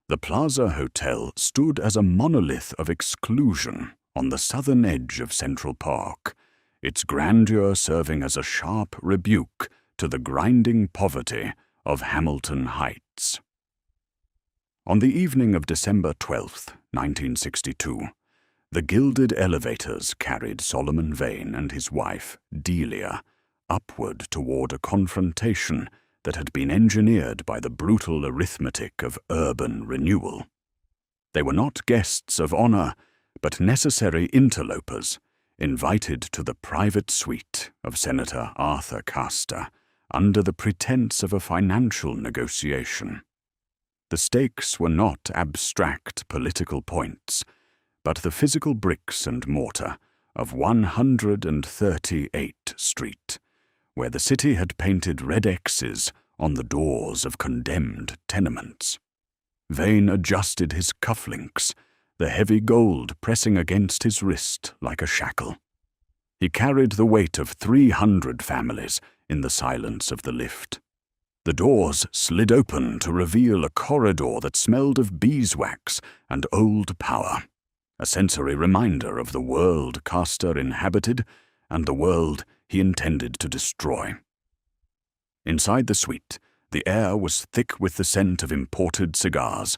The Plaza Hotel stood as a monolith of exclusion on the southern edge of Central Park, its grandeur serving as a sharp rebuke to the grinding poverty of Hamilton Heights. On the evening of December 12, 1962, the gilded elevators carried Solomon Vane and his wife, Delia, upward toward a confrontation that had been engineered by the brutal arithmetic of urban renewal. They were not guests of honor, but necessary interlopers, invited to the private suite of Senator Arthur Castor under the pretense of a financial negotiation. The stakes were not abstract political points, but the physical bricks and mortar of 138th Street, where the city had painted red X's on the doors of condemned tenements. Vane adjusted his cufflinks, the heavy gold pressing against his wrist like a shackle. He carried the weight of 300 families in the silence of the lift. The doors slid open to reveal a corridor that smelled of beeswax and old power, a sensory reminder of the world Castor inhabited and the world he intended to destroy. Inside the suite, the air was thick with the scent of imported cigars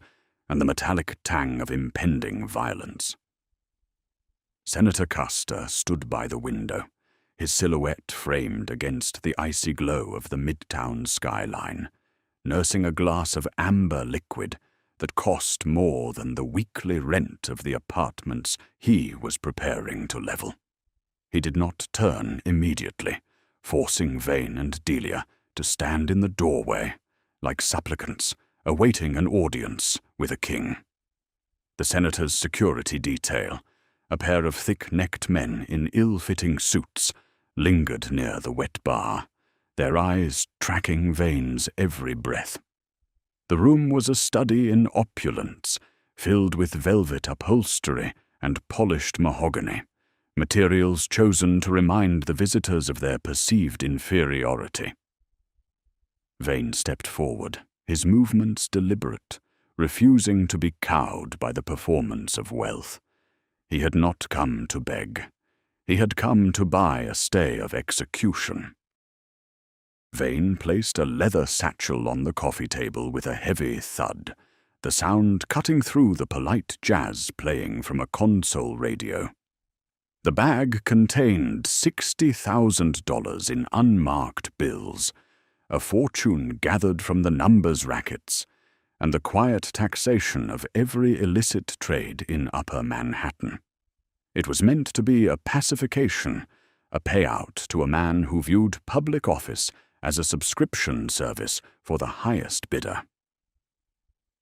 and the metallic tang of impending violence. Senator Castor stood by the window, his silhouette framed against the icy glow of the midtown skyline, nursing a glass of amber liquid that cost more than the weekly rent of the apartments he was preparing to level. He did not turn immediately, forcing Vane and Delia to stand in the doorway, like supplicants awaiting an audience with a king. The senator's security detail, a pair of thick-necked men in ill-fitting suits, lingered near the wet bar, their eyes tracking Vane's every breath. The room was a study in opulence, filled with velvet upholstery and polished mahogany, materials chosen to remind the visitors of their perceived inferiority. Vane stepped forward, his movements deliberate, refusing to be cowed by the performance of wealth. He had not come to beg. He had come to buy a stay of execution. Vane placed a leather satchel on the coffee table with a heavy thud, the sound cutting through the polite jazz playing from a console radio. The bag contained $60,000 in unmarked bills, a fortune gathered from the numbers rackets, and the quiet taxation of every illicit trade in Upper Manhattan. It was meant to be a pacification, a payout to a man who viewed public office as a subscription service for the highest bidder.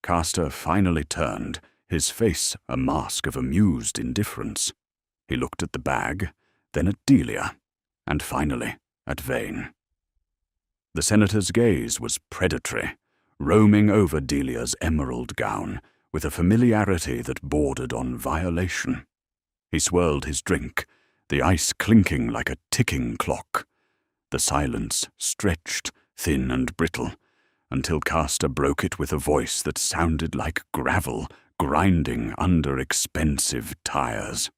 Castor finally turned, his face a mask of amused indifference. He looked at the bag, then at Delia, and finally at Vane. The senator's gaze was predatory, roaming over Delia's emerald gown with a familiarity that bordered on violation. He swirled his drink, the ice clinking like a ticking clock. The silence stretched, thin and brittle, until Castor broke it with a voice that sounded like gravel grinding under expensive tires.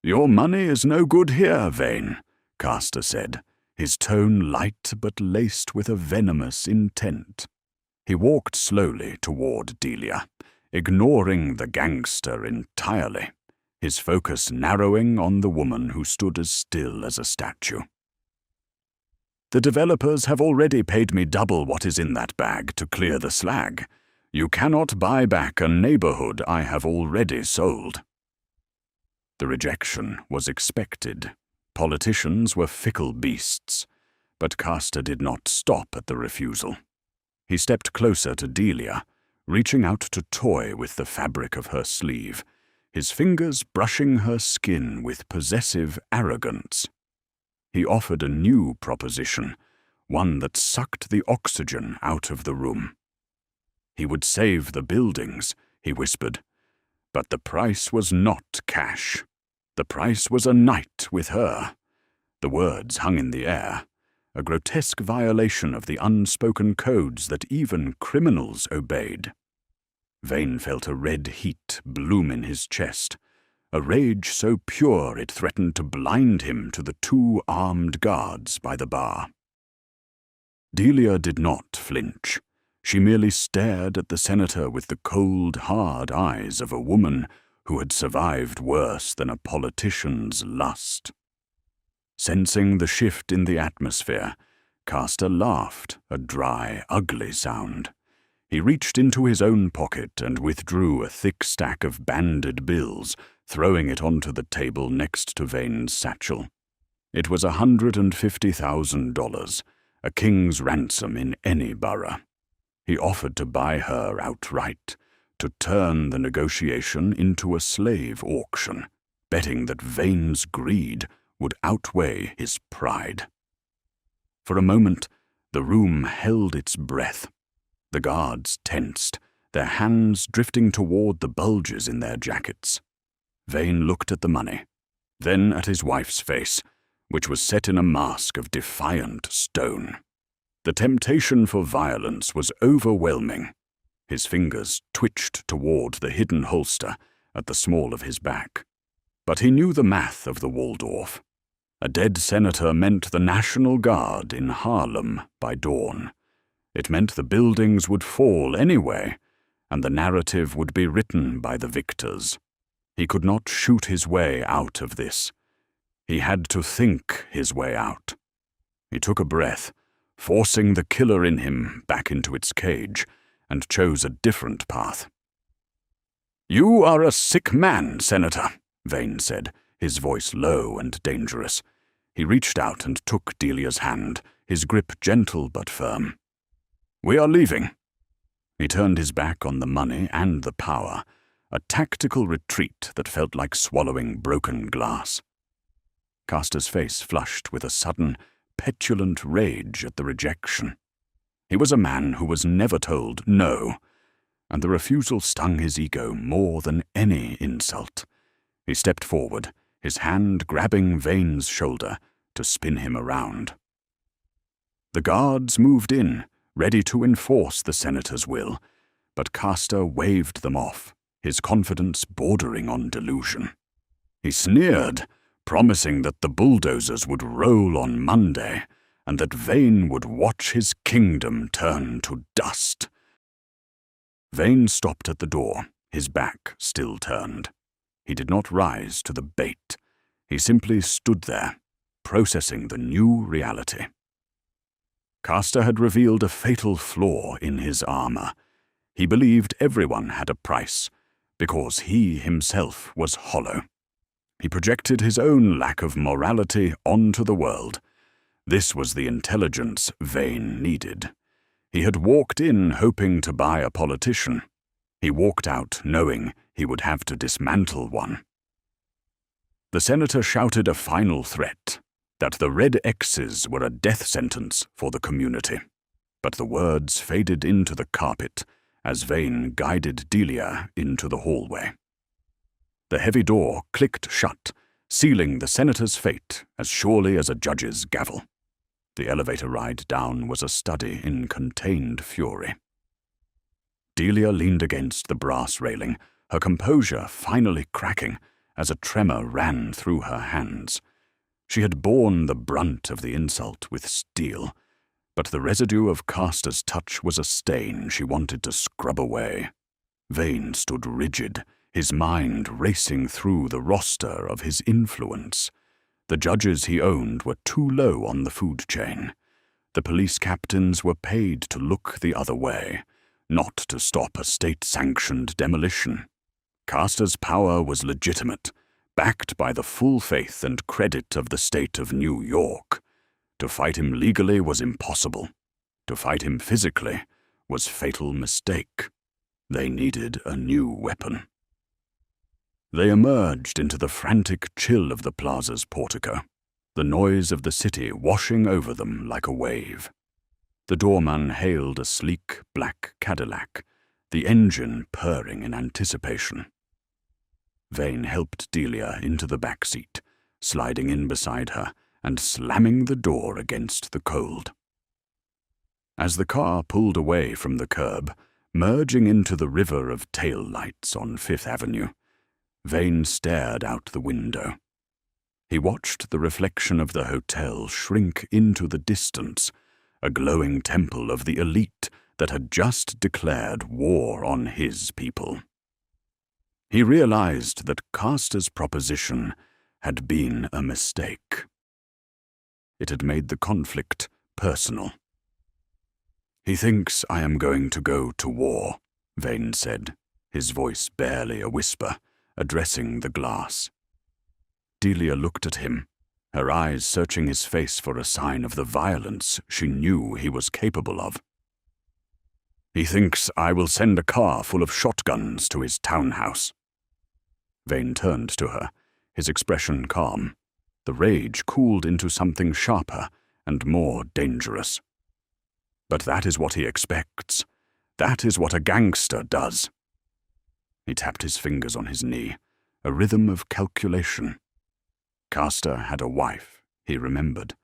"Your money is no good here, Vane," Castor said, his tone light but laced with a venomous intent. He walked slowly toward Delia, ignoring the gangster entirely, his focus narrowing on the woman who stood as still as a statue. "The developers have already paid me double what is in that bag to clear the slag. You cannot buy back a neighborhood I have already sold." The rejection was expected. Politicians were fickle beasts, but Castor did not stop at the refusal. He stepped closer to Delia, reaching out to toy with the fabric of her sleeve, his fingers brushing her skin with possessive arrogance. He offered a new proposition, one that sucked the oxygen out of the room. He would save the buildings, he whispered, but the price was not cash. The price was a night with her. The words hung in the air, a grotesque violation of the unspoken codes that even criminals obeyed. Vane felt a red heat bloom in his chest, a rage so pure it threatened to blind him to the 2 armed guards by the bar. Delia did not flinch. She merely stared at the senator with the cold, hard eyes of a woman who had survived worse than a politician's lust. Sensing the shift in the atmosphere, Castor laughed, a dry, ugly sound. He reached into his own pocket and withdrew a thick stack of banded bills, throwing it onto the table next to Vane's satchel. It was $150,000, a king's ransom in any borough. He offered to buy her outright, to turn the negotiation into a slave auction, betting that Vane's greed would outweigh his pride. For a moment, the room held its breath. The guards tensed, their hands drifting toward the bulges in their jackets. Vane looked at the money, then at his wife's face, which was set in a mask of defiant stone. The temptation for violence was overwhelming. His fingers twitched toward the hidden holster at the small of his back. But he knew the math of the Waldorf. A dead senator meant the National Guard in Harlem by dawn. It meant the buildings would fall anyway, and the narrative would be written by the victors. He could not shoot his way out of this. He had to think his way out. He took a breath, forcing the killer in him back into its cage, and chose a different path. "You are a sick man, Senator," Vane said, his voice low and dangerous. He reached out and took Delia's hand, his grip gentle but firm. "We are leaving." He turned his back on the money and the power, a tactical retreat that felt like swallowing broken glass. Castor's face flushed with a sudden, petulant rage at the rejection. He was a man who was never told no, and the refusal stung his ego more than any insult. He stepped forward, his hand grabbing Vane's shoulder to spin him around. The guards moved in, ready to enforce the senator's will, but Castor waved them off, his confidence bordering on delusion. He sneered, promising that the bulldozers would roll on Monday, and that Vane would watch his kingdom turn to dust. Vane stopped at the door, his back still turned. He did not rise to the bait. He simply stood there, processing the new reality. Castor had revealed a fatal flaw in his armor. He believed everyone had a price, because he himself was hollow. He projected his own lack of morality onto the world. This was the intelligence Vane needed. He had walked in hoping to buy a politician. He walked out knowing he would have to dismantle one. The senator shouted a final threat, that the red X's were a death sentence for the community. But the words faded into the carpet as Vane guided Delia into the hallway. The heavy door clicked shut, sealing the senator's fate as surely as a judge's gavel. The elevator ride down was a study in contained fury. Delia leaned against the brass railing, her composure finally cracking as a tremor ran through her hands. She had borne the brunt of the insult with steel, but the residue of Castor's touch was a stain she wanted to scrub away. Vane stood rigid, his mind racing through the roster of his influence. The judges he owned were too low on the food chain. The police captains were paid to look the other way, not to stop a state-sanctioned demolition. Castor's power was legitimate, backed by the full faith and credit of the state of New York. To fight him legally was impossible. To fight him physically was fatal mistake. They needed a new weapon. They emerged into the frantic chill of the plaza's portico, the noise of the city washing over them like a wave. The doorman hailed a sleek black Cadillac, the engine purring in anticipation. Vane helped Delia into the back seat, sliding in beside her and slamming the door against the cold. As the car pulled away from the curb, merging into the river of taillights on Fifth Avenue. Vane stared out the window. He watched the reflection of the hotel shrink into the distance, a glowing temple of the elite that had just declared war on his people. He realized that Castor's proposition had been a mistake. It had made the conflict personal. "He thinks I am going to go to war," Vane said, his voice barely a whisper, addressing the glass. Delia looked at him, her eyes searching his face for a sign of the violence she knew he was capable of. "He thinks I will send a car full of shotguns to his townhouse." Vane turned to her, his expression calm. The rage cooled into something sharper and more dangerous. "But that is what he expects. That is what a gangster does." He tapped his fingers on his knee, a rhythm of calculation. Castor had a wife, he remembered.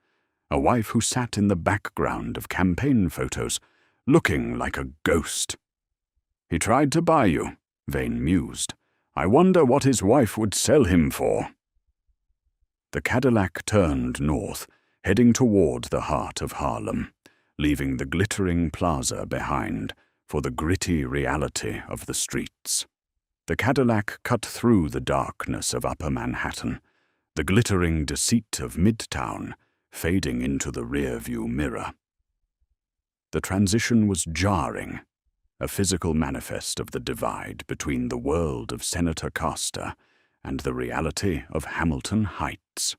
A wife who sat in the background of campaign photos, looking like a ghost. "He tried to buy you," Vane mused. "I wonder what his wife would sell him for." The Cadillac turned north, heading toward the heart of Harlem, leaving the glittering plaza behind for the gritty reality of the streets. The Cadillac cut through the darkness of Upper Manhattan, the glittering deceit of Midtown fading into the rearview mirror. The transition was jarring, a physical manifest of the divide between the world of Senator Castor and the reality of Hamilton Heights.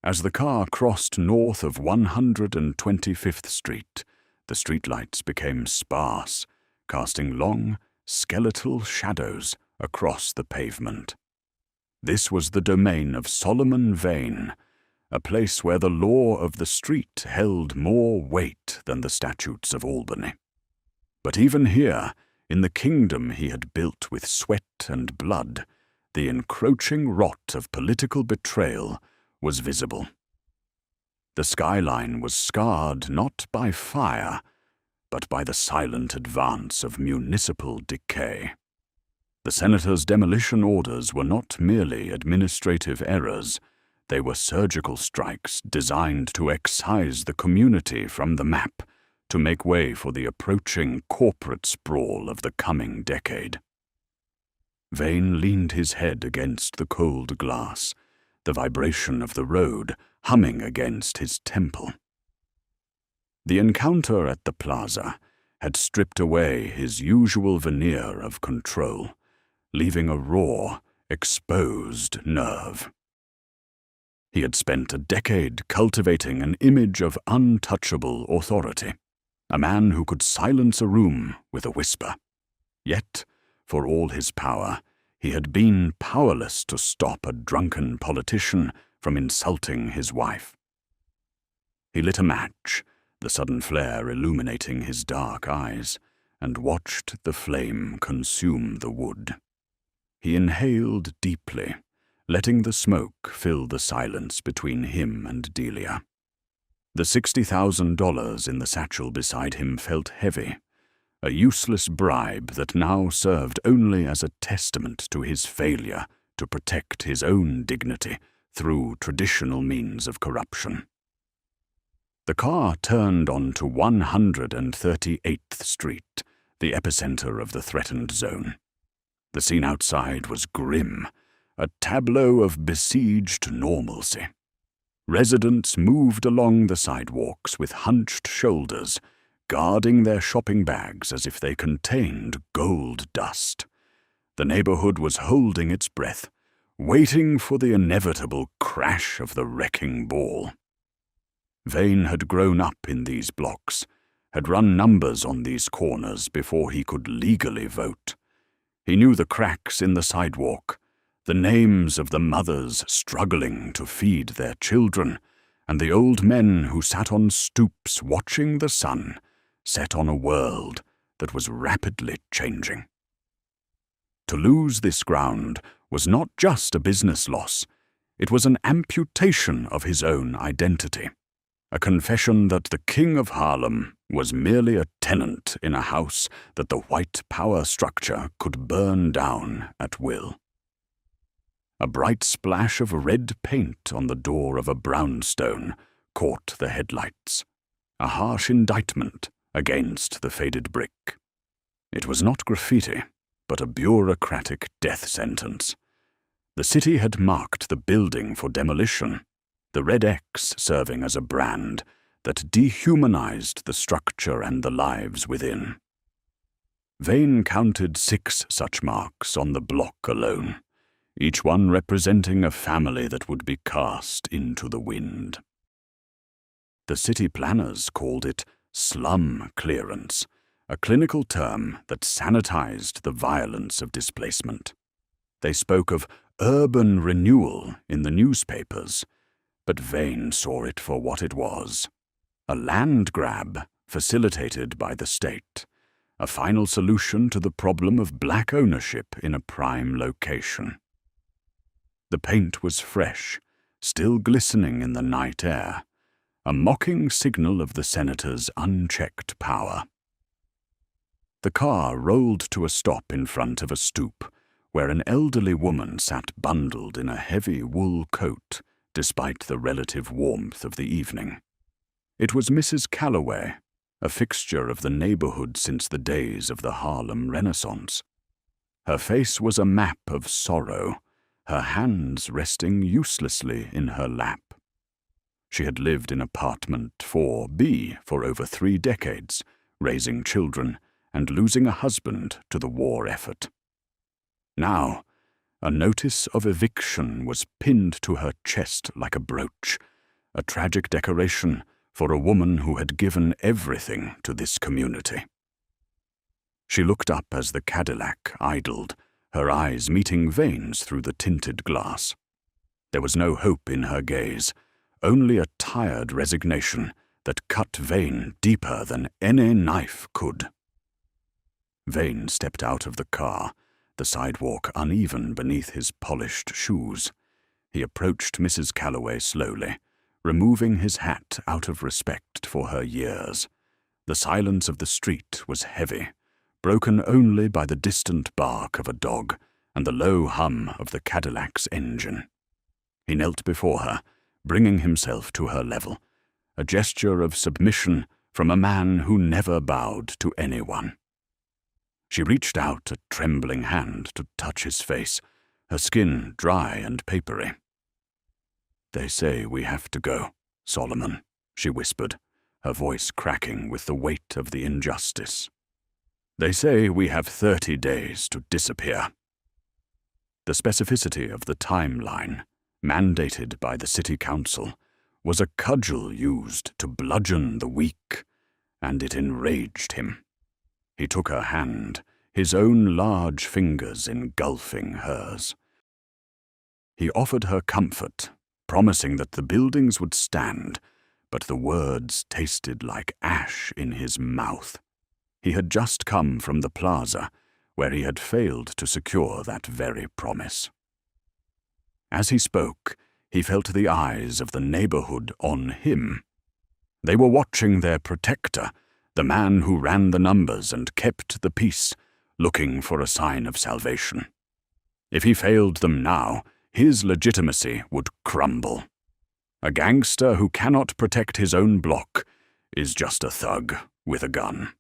As the car crossed north of 125th Street, the streetlights became sparse, casting long, skeletal shadows across the pavement. This was the domain of Solomon Vane, a place where the law of the street held more weight than the statutes of Albany. But even here, in the kingdom he had built with sweat and blood, the encroaching rot of political betrayal was visible. The skyline was scarred not by fire, but by the silent advance of municipal decay. The senator's demolition orders were not merely administrative errors, they were surgical strikes designed to excise the community from the map, to make way for the approaching corporate sprawl of the coming decade. Vane leaned his head against the cold glass, the vibration of the road humming against his temple. The encounter at the plaza had stripped away his usual veneer of control, leaving a raw, exposed nerve. He had spent a decade cultivating an image of untouchable authority, a man who could silence a room with a whisper. Yet, for all his power, he had been powerless to stop a drunken politician from insulting his wife. He lit a match, the sudden flare illuminating his dark eyes, and watched the flame consume the wood. He inhaled deeply, letting the smoke fill the silence between him and Delia. The $60,000 in the satchel beside him felt heavy, a useless bribe that now served only as a testament to his failure to protect his own dignity through traditional means of corruption. The car turned onto 138th Street, the epicenter of the threatened zone. The scene outside was grim, a tableau of besieged normalcy. Residents moved along the sidewalks with hunched shoulders, guarding their shopping bags as if they contained gold dust. The neighborhood was holding its breath, waiting for the inevitable crash of the wrecking ball. Vane had grown up in these blocks, had run numbers on these corners before he could legally vote. He knew the cracks in the sidewalk, the names of the mothers struggling to feed their children, and the old men who sat on stoops watching the sun set on a world that was rapidly changing. To lose this ground was not just a business loss, it was an amputation of his own identity, a confession that the King of Harlem was merely a tenant in a house that the white power structure could burn down at will. A bright splash of red paint on the door of a brownstone caught the headlights, a harsh indictment against the faded brick. It was not graffiti, but a bureaucratic death sentence. The city had marked the building for demolition, the red X serving as a brand that dehumanized the structure and the lives within. Vane counted 6 such marks on the block alone, each one representing a family that would be cast into the wind. The city planners called it slum clearance, a clinical term that sanitized the violence of displacement. They spoke of urban renewal in the newspapers, but Vane saw it for what it was: a land grab facilitated by the state, a final solution to the problem of black ownership in a prime location. The paint was fresh, still glistening in the night air, a mocking signal of the senator's unchecked power. The car rolled to a stop in front of a stoop, where an elderly woman sat bundled in a heavy wool coat, despite the relative warmth of the evening. It was Mrs. Calloway, a fixture of the neighborhood since the days of the Harlem Renaissance. Her face was a map of sorrow, her hands resting uselessly in her lap. She had lived in apartment 4B for over 3 decades, raising children and losing a husband to the war effort. Now, a notice of eviction was pinned to her chest like a brooch, a tragic decoration for a woman who had given everything to this community. She looked up as the Cadillac idled, her eyes meeting Vane's through the tinted glass. There was no hope in her gaze, only a tired resignation that cut Vane deeper than any knife could. Vane stepped out of the car, the sidewalk uneven beneath his polished shoes. He approached Mrs. Calloway slowly, removing his hat out of respect for her years. The silence of the street was heavy, broken only by the distant bark of a dog and the low hum of the Cadillac's engine. He knelt before her, bringing himself to her level, a gesture of submission from a man who never bowed to anyone. She reached out a trembling hand to touch his face, her skin dry and papery. "They say we have to go, Solomon," she whispered, her voice cracking with the weight of the injustice. "They say we have 30 days to disappear." The specificity of the timeline, mandated by the city council, was a cudgel used to bludgeon the weak, and it enraged him. He took her hand, his own large fingers engulfing hers. He offered her comfort, promising that the buildings would stand, but the words tasted like ash in his mouth. He had just come from the plaza, where he had failed to secure that very promise. As he spoke, he felt the eyes of the neighborhood on him. They were watching their protector, the man who ran the numbers and kept the peace, looking for a sign of salvation. If he failed them now, his legitimacy would crumble. A gangster who cannot protect his own block is just a thug with a gun.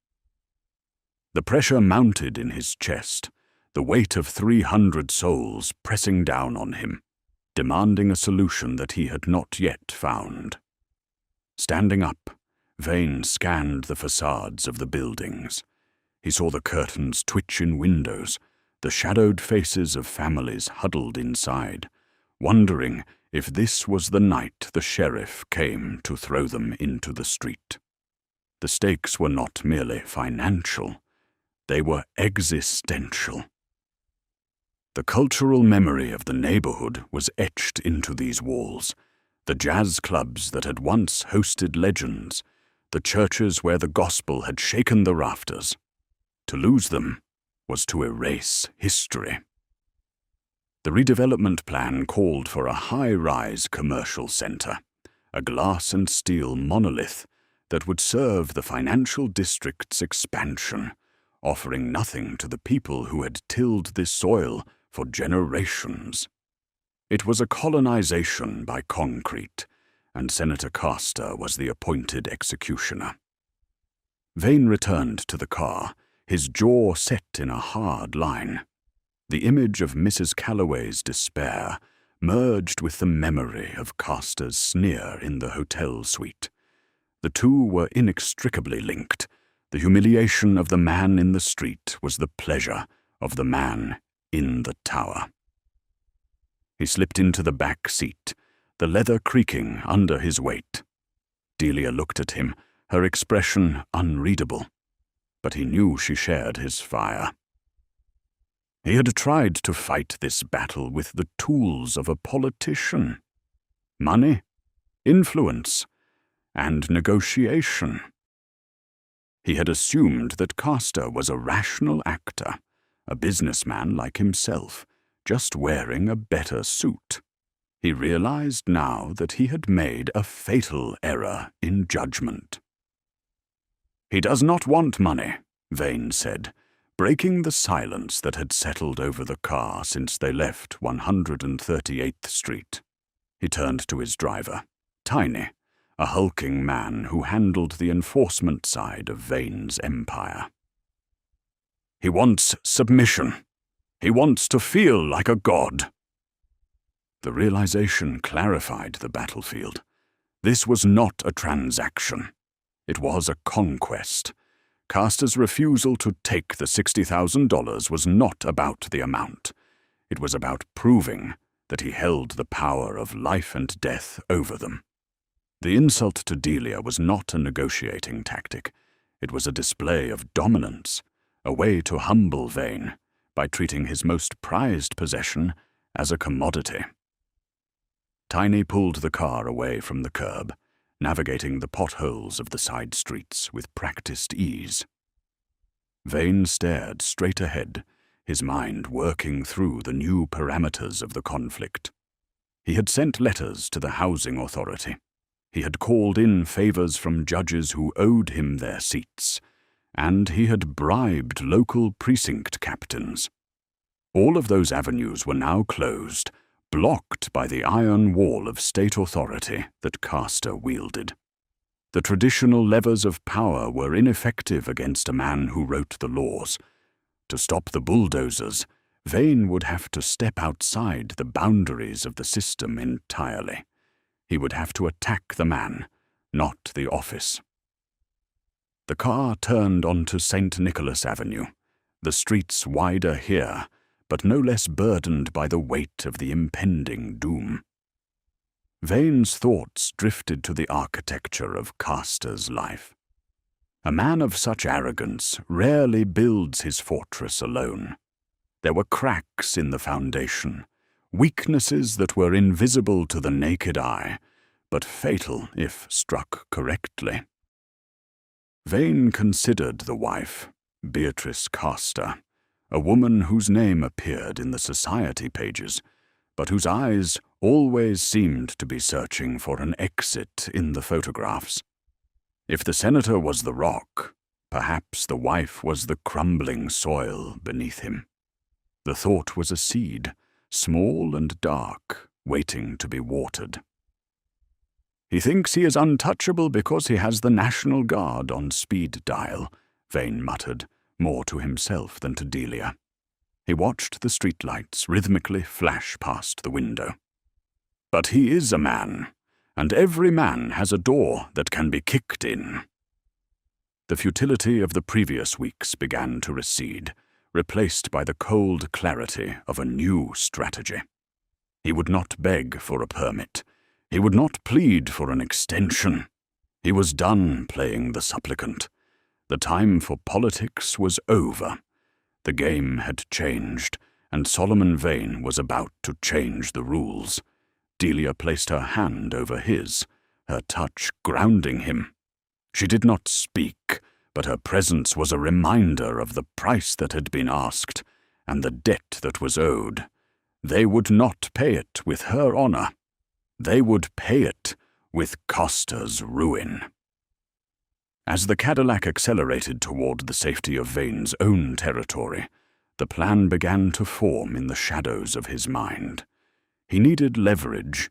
The pressure mounted in his chest, the weight of 300 souls pressing down on him, demanding a solution that he had not yet found. Standing up, Vane scanned the facades of the buildings. He saw the curtains twitch in windows, the shadowed faces of families huddled inside, wondering if this was the night the sheriff came to throw them into the street. The stakes were not merely financial, they were existential. The cultural memory of the neighborhood was etched into these walls, the jazz clubs that had once hosted legends, the churches where the gospel had shaken the rafters. To lose them was to erase history. The redevelopment plan called for a high-rise commercial center, a glass and steel monolith that would serve the financial district's expansion, offering nothing to the people who had tilled this soil for generations. It was a colonization by concrete, and Senator Castor was the appointed executioner. Vane returned to the car, his jaw set in a hard line. The image of Mrs. Calloway's despair merged with the memory of Castor's sneer in the hotel suite. The two were inextricably linked. The humiliation of the man in the street was the pleasure of the man in the tower. He slipped into the back seat, the leather creaking under his weight. Delia looked at him, her expression unreadable, but he knew she shared his fire. He had tried to fight this battle with the tools of a politician: money, influence, and negotiation. He had assumed that Castor was a rational actor, a businessman like himself, just wearing a better suit. He realized now that he had made a fatal error in judgment. "He does not want money," Vane said, breaking the silence that had settled over the car since they left 138th Street. He turned to his driver, Tiny, a hulking man who handled the enforcement side of Vane's empire. "He wants submission. He wants to feel like a god." The realization clarified the battlefield. This was not a transaction. It was a conquest. Castor's refusal to take the $60,000 was not about the amount. It was about proving that he held the power of life and death over them. The insult to Delia was not a negotiating tactic. It was a display of dominance, a way to humble Vane by treating his most prized possession as a commodity. Tiny pulled the car away from the curb, navigating the potholes of the side streets with practiced ease. Vane stared straight ahead, his mind working through the new parameters of the conflict. He had sent letters to the housing authority. He had called in favors from judges who owed him their seats, and he had bribed local precinct captains. All of those avenues were now closed, blocked by the iron wall of state authority that Castor wielded. The traditional levers of power were ineffective against a man who wrote the laws. To stop the bulldozers, Vane would have to step outside the boundaries of the system entirely. He would have to attack the man, not the office. The car turned onto St. Nicholas Avenue, the streets wider here, but no less burdened by the weight of the impending doom. Vane's thoughts drifted to the architecture of Castor's life. A man of such arrogance rarely builds his fortress alone. There were cracks in the foundation, weaknesses that were invisible to the naked eye, but fatal if struck correctly. Vane considered the wife, Beatrice Castor, a woman whose name appeared in the society pages, but whose eyes always seemed to be searching for an exit in the photographs. If the senator was the rock, perhaps the wife was the crumbling soil beneath him. The thought was a seed, small and dark, waiting to be watered. "He thinks he is untouchable because he has the National Guard on speed dial," Vane muttered, more to himself than to Delia. He watched the streetlights rhythmically flash past the window. "But he is a man, and every man has a door that can be kicked in." The futility of the previous weeks began to recede, replaced by the cold clarity of a new strategy. He would not beg for a permit. He would not plead for an extension. He was done playing the supplicant. The time for politics was over. The game had changed, and Solomon Vane was about to change the rules. Delia placed her hand over his, her touch grounding him. She did not speak, but her presence was a reminder of the price that had been asked, and the debt that was owed. They would not pay it with her honor. They would pay it with Castor's ruin. As the Cadillac accelerated toward the safety of Vane's own territory, the plan began to form in the shadows of his mind. He needed leverage.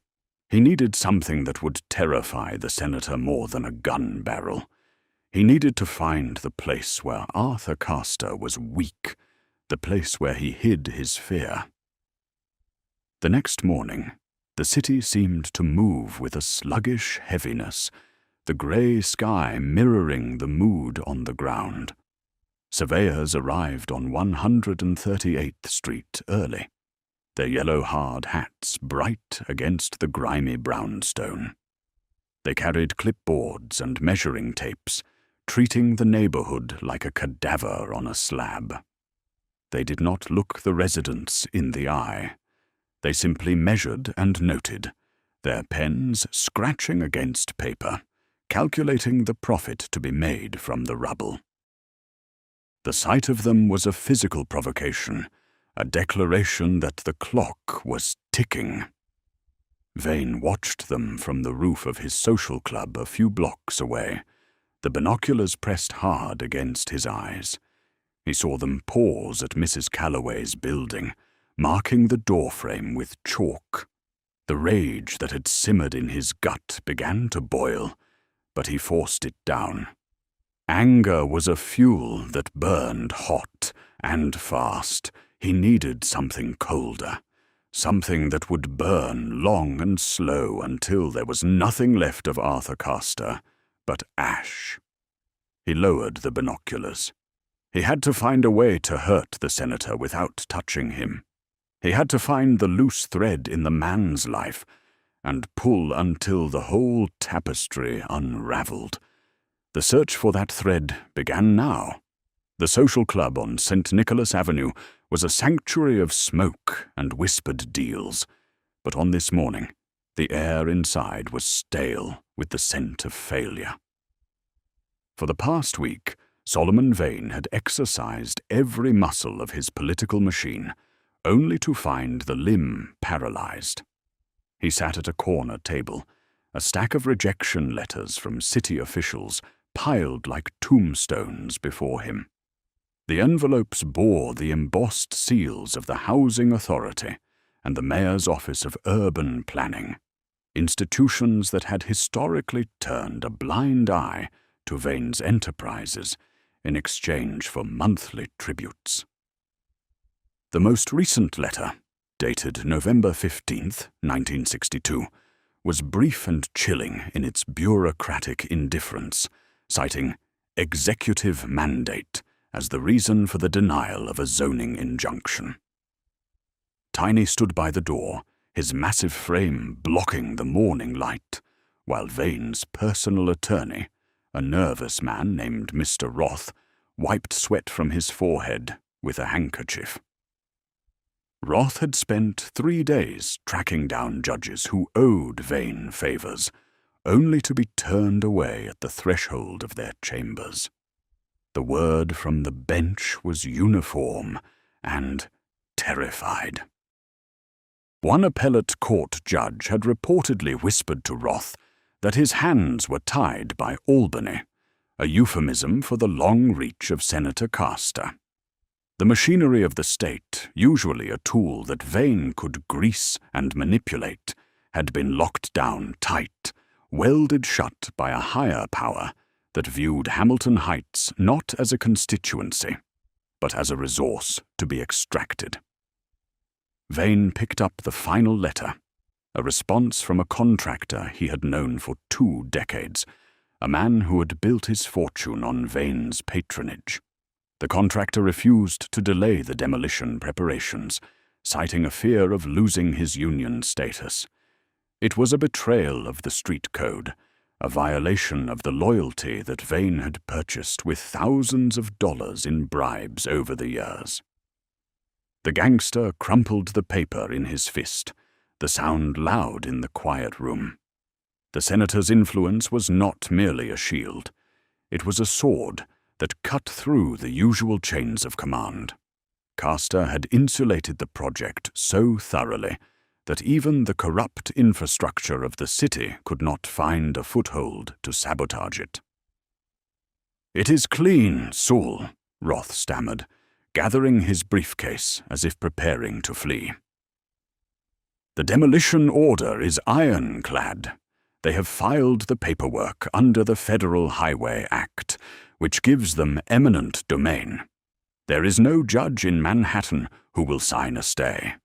He needed something that would terrify the senator more than a gun barrel. He needed to find the place where Arthur Castor was weak, the place where he hid his fear. The next morning, the city seemed to move with a sluggish heaviness, the grey sky mirroring the mood on the ground. Surveyors arrived on 138th Street early, their yellow hard hats bright against the grimy brownstone. They carried clipboards and measuring tapes, treating the neighborhood like a cadaver on a slab. They did not look the residents in the eye. They simply measured and noted, their pens scratching against paper, calculating the profit to be made from the rubble. The sight of them was a physical provocation, a declaration that the clock was ticking. Vane watched them from the roof of his social club a few blocks away, the binoculars pressed hard against his eyes. He saw them pause at Mrs. Calloway's building, marking the doorframe with chalk. The rage that had simmered in his gut began to boil, but he forced it down. Anger was a fuel that burned hot and fast. He needed something colder, something that would burn long and slow until there was nothing left of Arthur Castor but ash. He lowered the binoculars. He had to find a way to hurt the senator without touching him. He had to find the loose thread in the man's life and pull until the whole tapestry unraveled. The search for that thread began now. The social club on St. Nicholas Avenue was a sanctuary of smoke and whispered deals, but on this morning, the air inside was stale with the scent of failure. For the past week, Solomon Vane had exercised every muscle of his political machine, only to find the limb paralyzed. He sat at a corner table, a stack of rejection letters from city officials piled like tombstones before him. The envelopes bore the embossed seals of the Housing Authority and the Mayor's Office of Urban Planning, institutions that had historically turned a blind eye to Vane's enterprises in exchange for monthly tributes. The most recent letter, dated November 15th, 1962, was brief and chilling in its bureaucratic indifference, citing executive mandate as the reason for the denial of a zoning injunction. Tiny stood by the door, his massive frame blocking the morning light, while Vane's personal attorney, a nervous man named Mr. Roth, wiped sweat from his forehead with a handkerchief. Roth had spent 3 days tracking down judges who owed Vane favors, only to be turned away at the threshold of their chambers. The word from the bench was uniform and terrified. One appellate court judge had reportedly whispered to Roth that his hands were tied by Albany, a euphemism for the long reach of Senator Castor. The machinery of the state, usually a tool that Vane could grease and manipulate, had been locked down tight, welded shut by a higher power that viewed Hamilton Heights not as a constituency, but as a resource to be extracted. Vane picked up the final letter, a response from a contractor he had known for 2 decades, a man who had built his fortune on Vane's patronage. The contractor refused to delay the demolition preparations, citing a fear of losing his union status. It was a betrayal of the street code, a violation of the loyalty that Vane had purchased with thousands of dollars in bribes over the years. The gangster crumpled the paper in his fist, the sound loud in the quiet room. The senator's influence was not merely a shield. It was a sword that cut through the usual chains of command. Castor had insulated the project so thoroughly that even the corrupt infrastructure of the city could not find a foothold to sabotage it. "It is clean, Saul," Roth stammered, gathering his briefcase as if preparing to flee. "The demolition order is ironclad. They have filed the paperwork under the Federal Highway Act, which gives them eminent domain. There is no judge in Manhattan who will sign a stay.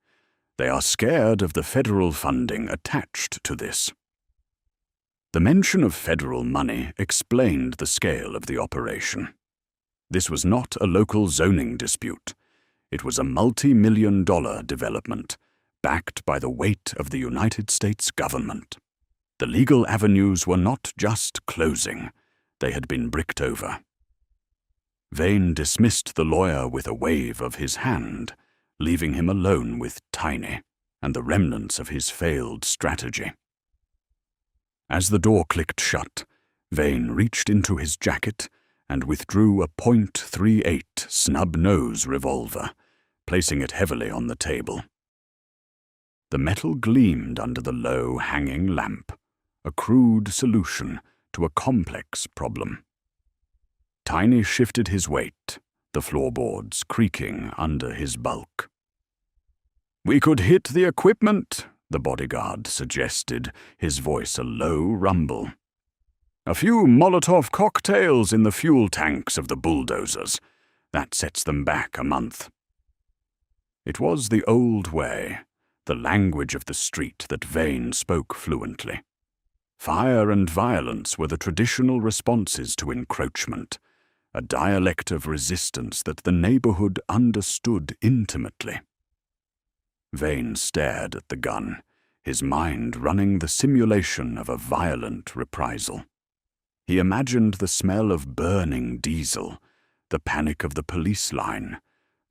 They are scared of the federal funding attached to this." The mention of federal money explained the scale of the operation. This was not a local zoning dispute. It was a multi-million-dollar development, backed by the weight of the United States government. The legal avenues were not just closing, they had been bricked over. Vane dismissed the lawyer with a wave of his hand, leaving him alone with Tiny and the remnants of his failed strategy. As the door clicked shut, Vane reached into his jacket and withdrew a .38 snub-nose revolver, placing it heavily on the table. The metal gleamed under the low, hanging lamp, a crude solution to a complex problem. Tiny shifted his weight, the floorboards creaking under his bulk. "We could hit the equipment," the bodyguard suggested, his voice a low rumble. "A few Molotov cocktails in the fuel tanks of the bulldozers. That sets them back a month." It was the old way, the language of the street that Vane spoke fluently. Fire and violence were the traditional responses to encroachment, a dialect of resistance that the neighborhood understood intimately. Vane stared at the gun, his mind running the simulation of a violent reprisal. He imagined the smell of burning diesel, the panic of the police line,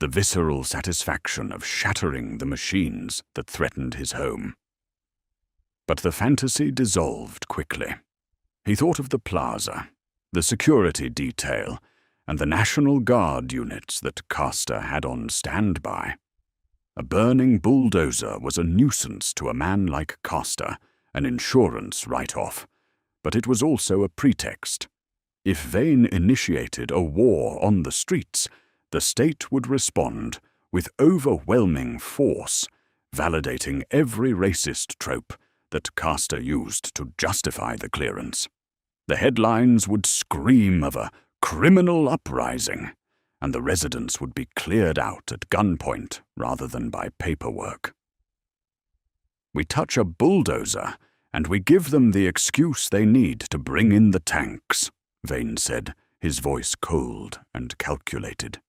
the visceral satisfaction of shattering the machines that threatened his home. But the fantasy dissolved quickly. He thought of the plaza, the security detail, and the National Guard units that Castor had on standby. A burning bulldozer was a nuisance to a man like Castor, an insurance write-off, but it was also a pretext. If Vane initiated a war on the streets, the state would respond with overwhelming force, validating every racist trope that Castor used to justify the clearance. The headlines would scream of a criminal uprising, and the residents would be cleared out at gunpoint rather than by paperwork. "We touch a bulldozer, and we give them the excuse they need to bring in the tanks," Vane said, his voice cold and calculated.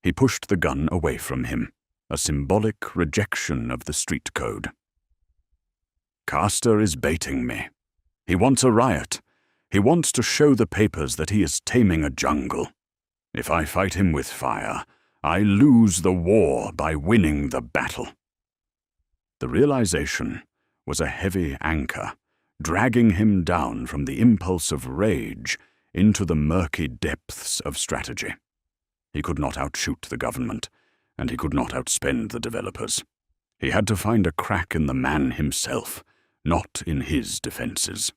He pushed the gun away from him, a symbolic rejection of the street code. "Castor is baiting me. He wants a riot. He wants to show the papers that he is taming a jungle. If I fight him with fire, I lose the war by winning the battle." The realization was a heavy anchor, dragging him down from the impulse of rage into the murky depths of strategy. He could not outshoot the government, and he could not outspend the developers. He had to find a crack in the man himself, not in his defenses.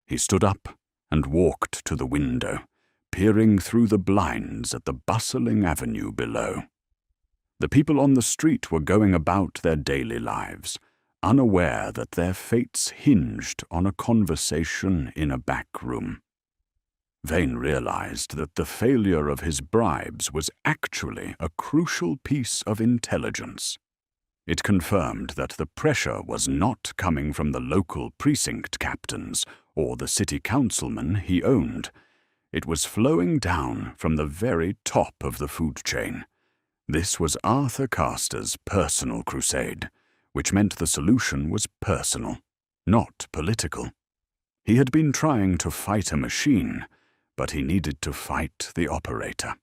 He stood up and walked to the window, peering through the blinds at the bustling avenue below. The people on the street were going about their daily lives, unaware that their fates hinged on a conversation in a back room. Vane realized that the failure of his bribes was actually a crucial piece of intelligence. It confirmed that the pressure was not coming from the local precinct captains or the city councilmen he owned. It was flowing down from the very top of the food chain. This was Arthur Castor's personal crusade, which meant the solution was personal, not political. He had been trying to fight a machine, but he needed to fight the operator.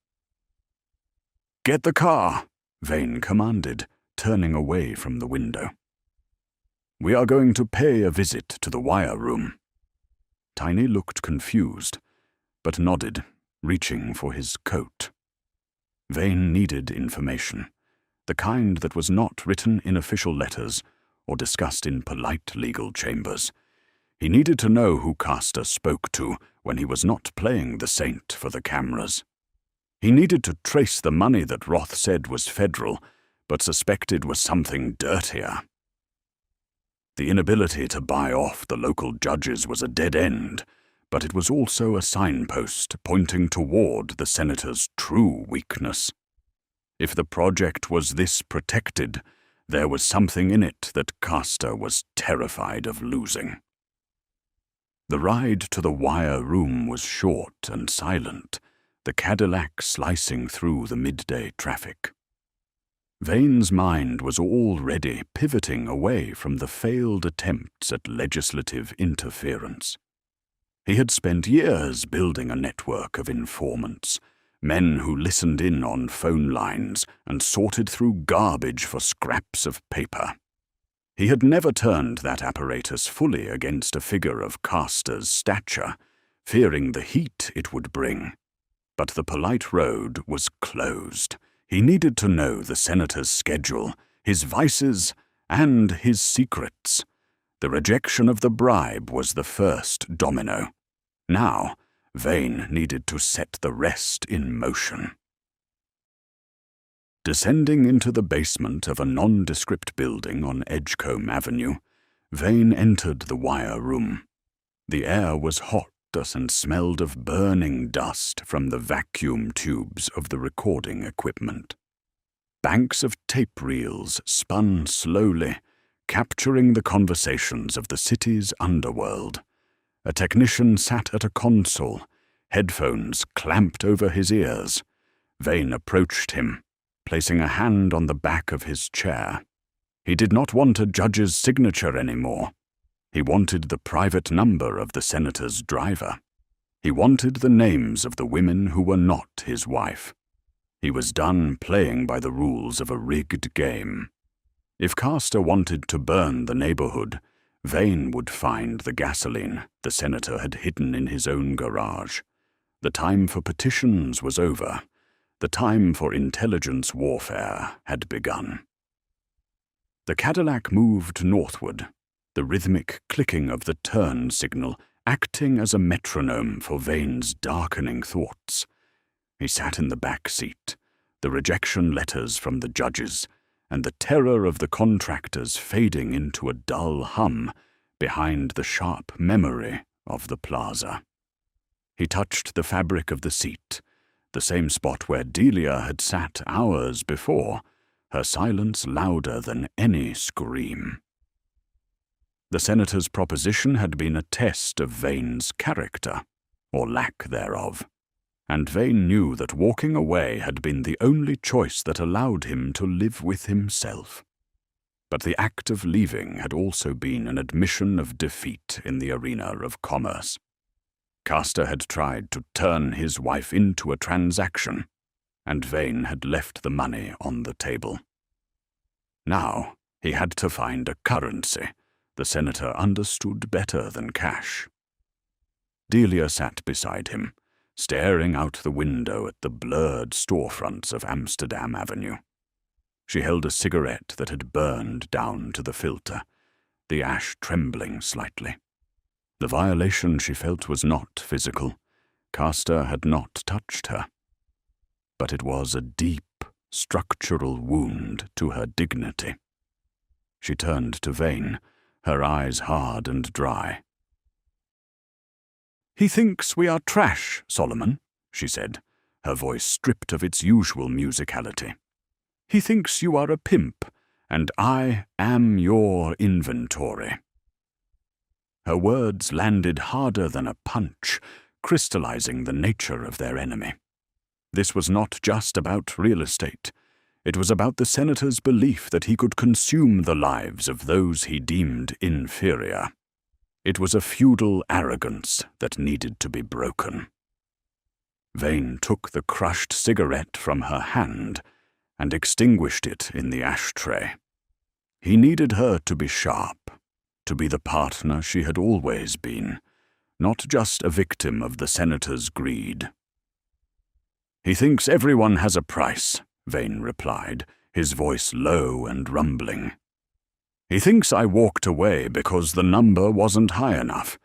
"Get the car," Vane commanded, turning away from the window. "We are going to pay a visit to the wire room." Tiny looked confused, but nodded, reaching for his coat. Vane needed information, the kind that was not written in official letters or discussed in polite legal chambers. He needed to know who Castor spoke to when he was not playing the saint for the cameras. He needed to trace the money that Roth said was federal, but suspected was something dirtier. The inability to buy off the local judges was a dead end, but it was also a signpost pointing toward the senator's true weakness. If the project was this protected, there was something in it that Castor was terrified of losing. The ride to the wire room was short and silent, the Cadillac slicing through the midday traffic. Vane's mind was already pivoting away from the failed attempts at legislative interference. He had spent years building a network of informants, men who listened in on phone lines and sorted through garbage for scraps of paper. He had never turned that apparatus fully against a figure of Castor's stature, fearing the heat it would bring. But the polite road was closed. He needed to know the senator's schedule, his vices, and his secrets. The rejection of the bribe was the first domino. Now, Vane needed to set the rest in motion. Descending into the basement of a nondescript building on Edgecombe Avenue, Vane entered the wire room. The air was hot and smelled of burning dust from the vacuum tubes of the recording equipment. Banks of tape reels spun slowly, capturing the conversations of the city's underworld. A technician sat at a console, headphones clamped over his ears. Vane approached him, placing a hand on the back of his chair. He did not want a judge's signature anymore. He wanted the private number of the senator's driver. He wanted the names of the women who were not his wife. He was done playing by the rules of a rigged game. If Castor wanted to burn the neighborhood, Vane would find the gasoline the senator had hidden in his own garage. The time for petitions was over. The time for intelligence warfare had begun. The Cadillac moved northward, the rhythmic clicking of the turn signal acting as a metronome for Vane's darkening thoughts. He sat in the back seat, the rejection letters from the judges, and the terror of the contractors fading into a dull hum behind the sharp memory of the plaza. He touched the fabric of the seat, the same spot where Delia had sat hours before, her silence louder than any scream. The senator's proposition had been a test of Vane's character, or lack thereof, and Vane knew that walking away had been the only choice that allowed him to live with himself. But the act of leaving had also been an admission of defeat in the arena of commerce. Castor had tried to turn his wife into a transaction, and Vane had left the money on the table. Now he had to find a currency the senator understood better than cash. Delia sat beside him, staring out the window at the blurred storefronts of Amsterdam Avenue. She held a cigarette that had burned down to the filter, the ash trembling slightly. The violation she felt was not physical. Castor had not touched her. But it was a deep, structural wound to her dignity. She turned to Vane, her eyes hard and dry. "He thinks we are trash, Solomon," she said, her voice stripped of its usual musicality. "He thinks you are a pimp, and I am your inventory." Her words landed harder than a punch, crystallizing the nature of their enemy. This was not just about real estate. It was about the senator's belief that he could consume the lives of those he deemed inferior. It was a feudal arrogance that needed to be broken. Vane took the crushed cigarette from her hand and extinguished it in the ashtray. He needed her to be sharp, to be the partner she had always been, not just a victim of the senator's greed. "He thinks everyone has a price," Vane replied, his voice low and rumbling. "He thinks I walked away because the number wasn't high enough.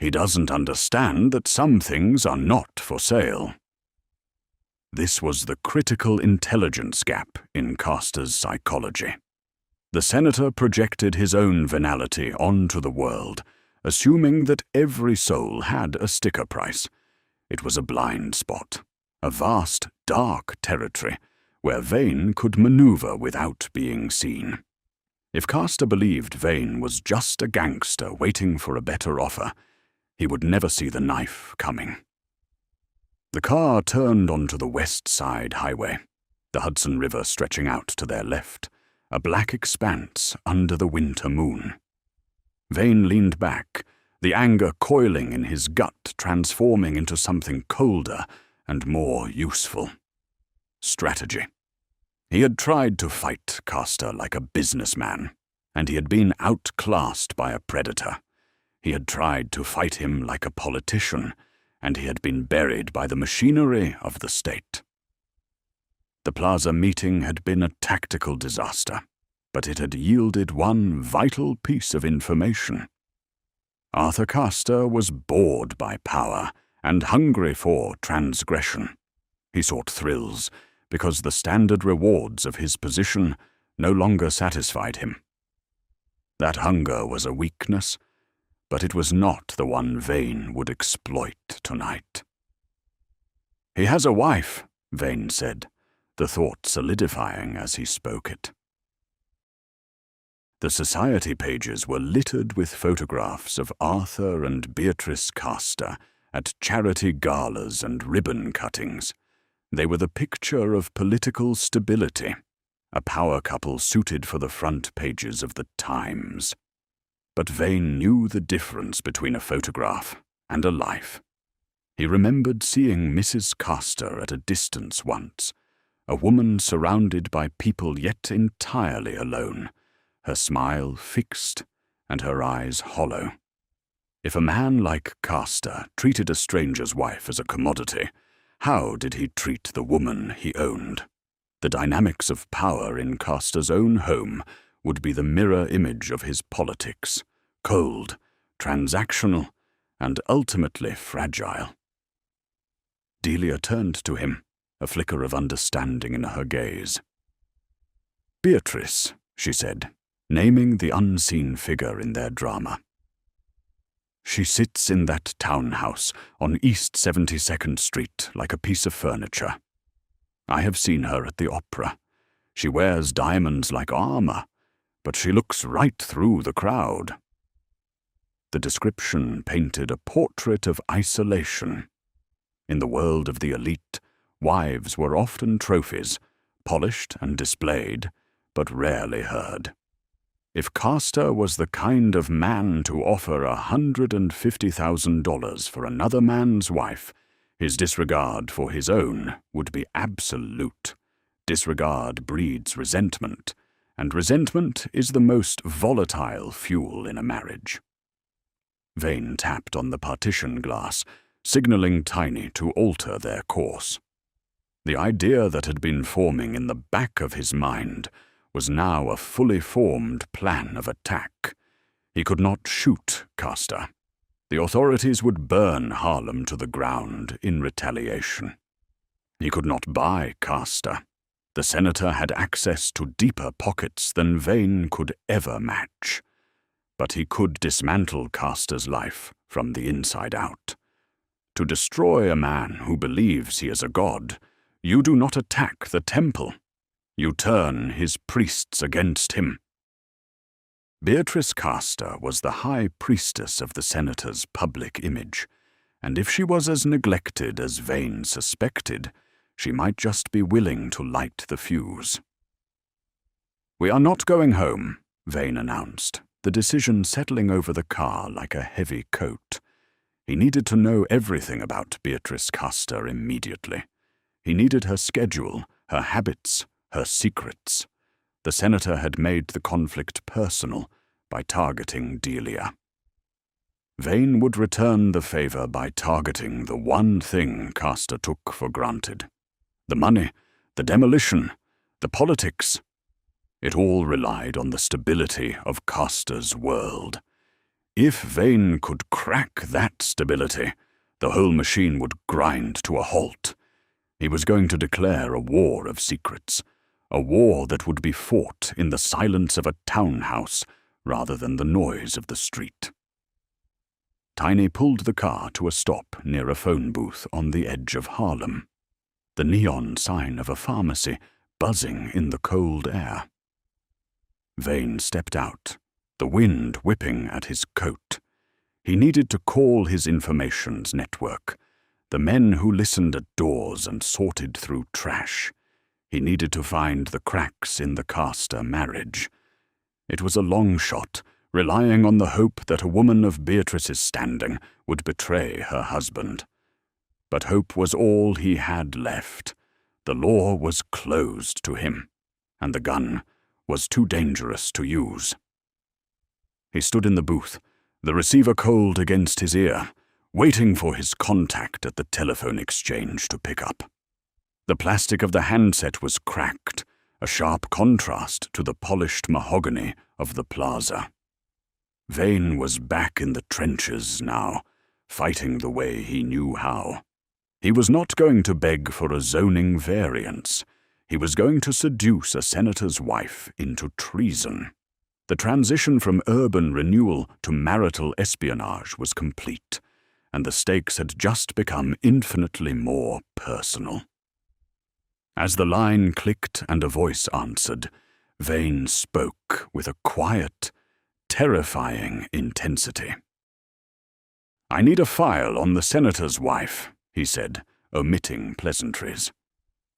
He doesn't understand that some things are not for sale. This was the critical intelligence gap in Castor's psychology. The senator projected his own venality onto the world, assuming that every soul had a sticker price. It was a blind spot, a vast, dark territory where Vane could maneuver without being seen. If Castor believed Vane was just a gangster waiting for a better offer, he would never see the knife coming. The car turned onto the West Side Highway, the Hudson River stretching out to their left, a black expanse under the winter moon. Vane leaned back, the anger coiling in his gut transforming into something colder and more useful. Strategy. He had tried to fight Castor like a businessman, and he had been outclassed by a predator. He had tried to fight him like a politician, and he had been buried by the machinery of the state. The plaza meeting had been a tactical disaster, but it had yielded one vital piece of information. Arthur Castor was bored by power and hungry for transgression. He sought thrills because the standard rewards of his position no longer satisfied him. That hunger was a weakness, but it was not the one Vane would exploit tonight. "He has a wife," Vane said, the thought solidifying as he spoke it. The society pages were littered with photographs of Arthur and Beatrice Castor at charity galas and ribbon cuttings. They were the picture of political stability, a power couple suited for the front pages of the Times. But Vane knew the difference between a photograph and a life. He remembered seeing Mrs. Castor at a distance once, a woman surrounded by people yet entirely alone, her smile fixed and her eyes hollow. If a man like Castor treated a stranger's wife as a commodity, how did he treat the woman he owned? The dynamics of power in Castor's own home would be the mirror image of his politics, cold, transactional, and ultimately fragile. Delia turned to him, a flicker of understanding in her gaze. "Beatrice," she said, naming the unseen figure in their drama. "She sits in that townhouse on East 72nd Street like a piece of furniture. I have seen her at the opera. She wears diamonds like armor, but she looks right through the crowd." The description painted a portrait of isolation. In the world of the elite, wives were often trophies, polished and displayed, but rarely heard. If Castor was the kind of man to offer $150,000 for another man's wife, his disregard for his own would be absolute. Disregard breeds resentment, and resentment is the most volatile fuel in a marriage. Vane tapped on the partition glass, signaling Tiny to alter their course. The idea that had been forming in the back of his mind was now a fully formed plan of attack. He could not shoot Castor. The authorities would burn Harlem to the ground in retaliation. He could not buy Castor. The senator had access to deeper pockets than Vane could ever match. But he could dismantle Castor's life from the inside out. To destroy a man who believes he is a god, you do not attack the temple. You turn his priests against him. Beatrice Castor was the high priestess of the senator's public image, and if she was as neglected as Vane suspected, she might just be willing to light the fuse. "We are not going home," Vane announced, the decision settling over the car like a heavy coat. He needed to know everything about Beatrice Castor immediately. He needed her schedule, her habits, her secrets. The senator had made the conflict personal by targeting Delia. Vane would return the favor by targeting the one thing Castor took for granted. The money, the demolition, the politics. It all relied on the stability of Castor's world. If Vane could crack that stability, the whole machine would grind to a halt. He was going to declare a war of secrets, a war that would be fought in the silence of a townhouse rather than the noise of the street. Tiny pulled the car to a stop near a phone booth on the edge of Harlem, the neon sign of a pharmacy buzzing in the cold air. Vane stepped out, the wind whipping at his coat. He needed to call his information's network, the men who listened at doors and sorted through trash. He needed to find the cracks in the Castor marriage. It was a long shot, relying on the hope that a woman of Beatrice's standing would betray her husband. But hope was all he had left. The law was closed to him, and the gun was too dangerous to use. He stood in the booth, the receiver cold against his ear, waiting for his contact at the telephone exchange to pick up. The plastic of the handset was cracked, a sharp contrast to the polished mahogany of the plaza. Vane was back in the trenches now, fighting the way he knew how. He was not going to beg for a zoning variance. He was going to seduce a senator's wife into treason. The transition from urban renewal to marital espionage was complete, and the stakes had just become infinitely more personal. As the line clicked and a voice answered, Vane spoke with a quiet, terrifying intensity. "I need a file on the senator's wife," he said, omitting pleasantries.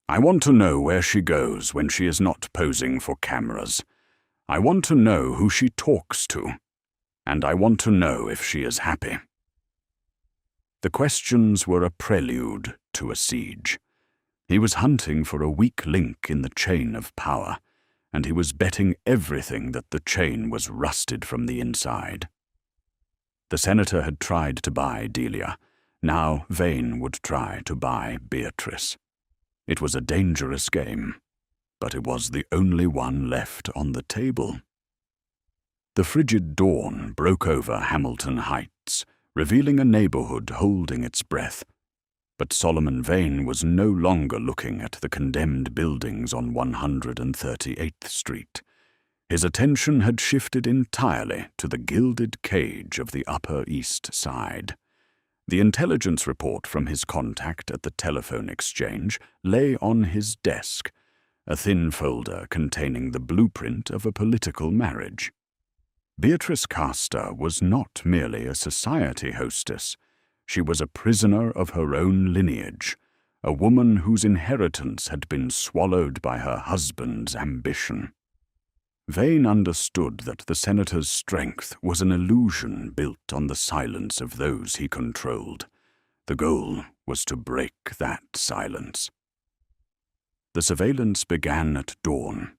"I want to know where she goes when she is not posing for cameras. I want to know who she talks to, and I want to know if she is happy." The questions were a prelude to a siege. He was hunting for a weak link in the chain of power, and he was betting everything that the chain was rusted from the inside. The senator had tried to buy Delia. Now Vane would try to buy Beatrice. It was a dangerous game, but it was the only one left on the table. The frigid dawn broke over Hamilton Heights, revealing a neighborhood holding its breath. But Solomon Vane was no longer looking at the condemned buildings on 138th Street. His attention had shifted entirely to the gilded cage of the Upper East Side. The intelligence report from his contact at the telephone exchange lay on his desk, a thin folder containing the blueprint of a political marriage. Beatrice Castor was not merely a society hostess. She was a prisoner of her own lineage, a woman whose inheritance had been swallowed by her husband's ambition. Vane understood that the senator's strength was an illusion built on the silence of those he controlled. The goal was to break that silence. The surveillance began at dawn.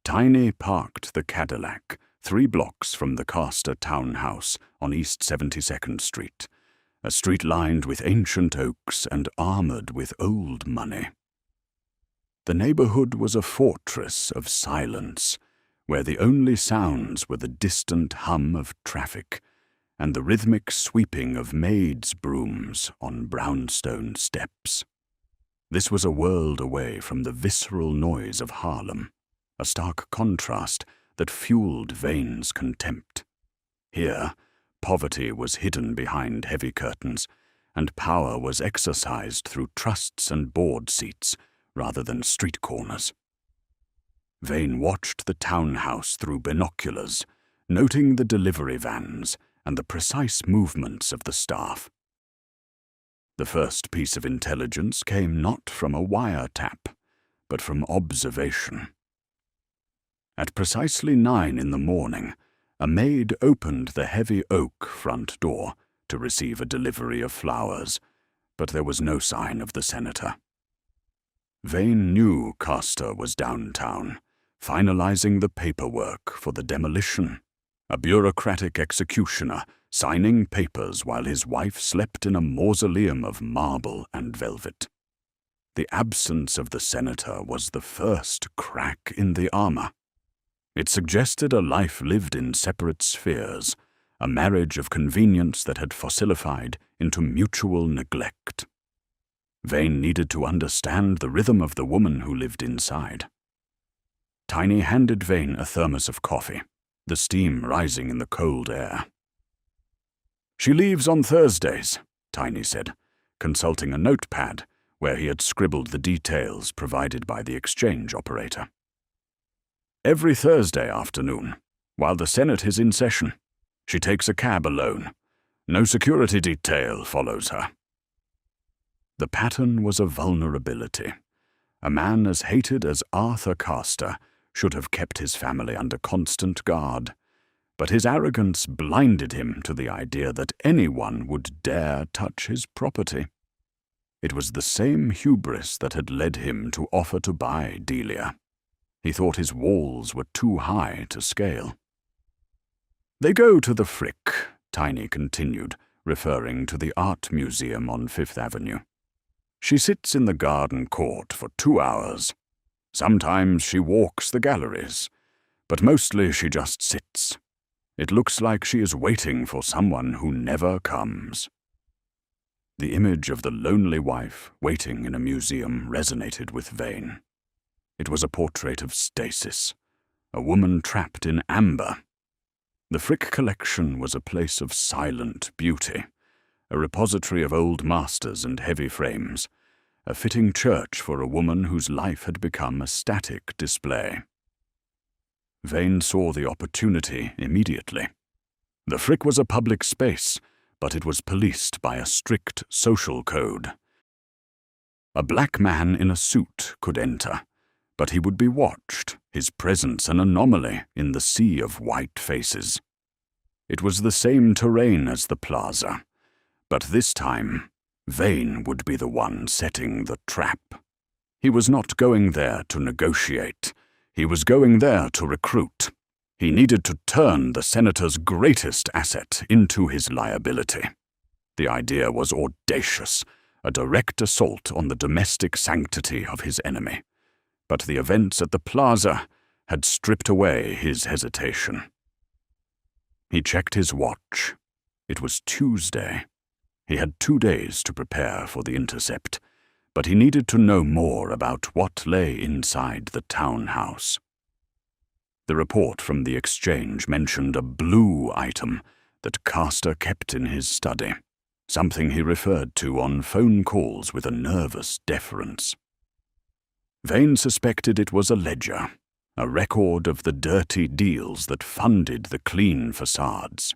Tiny parked the Cadillac 3 blocks from the Castor townhouse on East 72nd Street, a street lined with ancient oaks and armored with old money. The neighborhood was a fortress of silence, where the only sounds were the distant hum of traffic and the rhythmic sweeping of maids' brooms on brownstone steps. This was a world away from the visceral noise of Harlem, a stark contrast that fueled Vane's contempt. Here, poverty was hidden behind heavy curtains, and power was exercised through trusts and board seats rather than street corners. Vane watched the townhouse through binoculars, noting the delivery vans and the precise movements of the staff. The first piece of intelligence came not from a wiretap, but from observation. At precisely 9 in the morning, a maid opened the heavy oak front door to receive a delivery of flowers, but there was no sign of the senator. Vane knew Castor was downtown, finalizing the paperwork for the demolition, a bureaucratic executioner signing papers while his wife slept in a mausoleum of marble and velvet. The absence of the senator was the first crack in the armor. It suggested a life lived in separate spheres, a marriage of convenience that had fossilified into mutual neglect. Vane needed to understand the rhythm of the woman who lived inside. Tiny handed Vane a thermos of coffee, the steam rising in the cold air. "She leaves on Thursdays," Tiny said, consulting a notepad where he had scribbled the details provided by the exchange operator. "Every Thursday afternoon, while the Senate is in session. She takes a cab alone. No security detail follows her." The pattern was a vulnerability. A man as hated as Arthur Castor should have kept his family under constant guard, but his arrogance blinded him to the idea that anyone would dare touch his property. It was the same hubris that had led him to offer to buy Delia. He thought his walls were too high to scale. "They go to the Frick," Tiny continued, referring to the art museum on Fifth Avenue. "She sits in the garden court for 2 hours. Sometimes she walks the galleries, but mostly she just sits. It looks like she is waiting for someone who never comes." The image of the lonely wife waiting in a museum resonated with Vane. It was a portrait of stasis, a woman trapped in amber. The Frick collection was a place of silent beauty, a repository of old masters and heavy frames, a fitting church for a woman whose life had become a static display. Vane saw the opportunity immediately. The Frick was a public space, but it was policed by a strict social code. A black man in a suit could enter, but he would be watched, his presence an anomaly in the sea of white faces. It was the same terrain as the plaza, but this time Vane would be the one setting the trap. He was not going there to negotiate. He was going there to recruit. He needed to turn the senator's greatest asset into his liability. The idea was audacious, a direct assault on the domestic sanctity of his enemy. But the events at the plaza had stripped away his hesitation. He checked his watch. It was Tuesday. He had 2 days to prepare for the intercept, but he needed to know more about what lay inside the townhouse. The report from the exchange mentioned a blue item that Castor kept in his study, something he referred to on phone calls with a nervous deference. Vane suspected it was a ledger, a record of the dirty deals that funded the clean facades.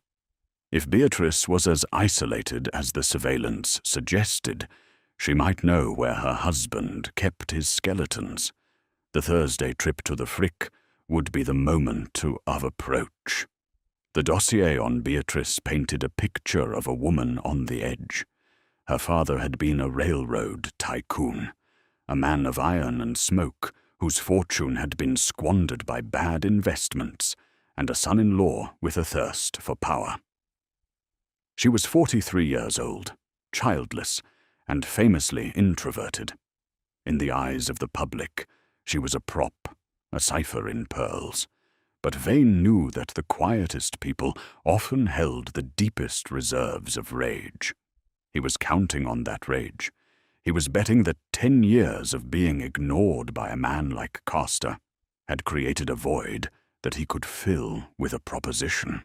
If Beatrice was as isolated as the surveillance suggested, she might know where her husband kept his skeletons. The Thursday trip to the Frick would be the moment of approach. The dossier on Beatrice painted a picture of a woman on the edge. Her father had been a railroad tycoon, a man of iron and smoke whose fortune had been squandered by bad investments, and a son-in-law with a thirst for power. She was 43 years old, childless, and famously introverted. In the eyes of the public, she was a prop, a cipher in pearls. But Vane knew that the quietest people often held the deepest reserves of rage. He was counting on that rage. He was betting that 10 years of being ignored by a man like Castor had created a void that he could fill with a proposition.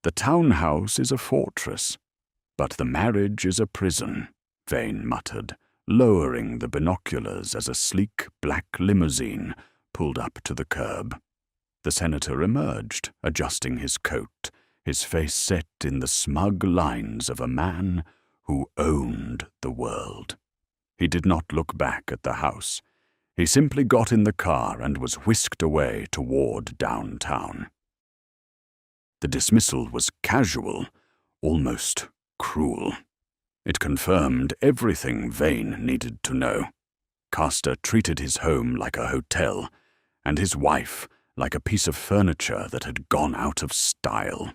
"The townhouse is a fortress, but the marriage is a prison," Vane muttered, lowering the binoculars as a sleek black limousine pulled up to the curb. The senator emerged, adjusting his coat, his face set in the smug lines of a man who owned the world. He did not look back at the house. He simply got in the car and was whisked away toward downtown. The dismissal was casual, almost cruel. It confirmed everything Vane needed to know. Castor treated his home like a hotel, and his wife like a piece of furniture that had gone out of style.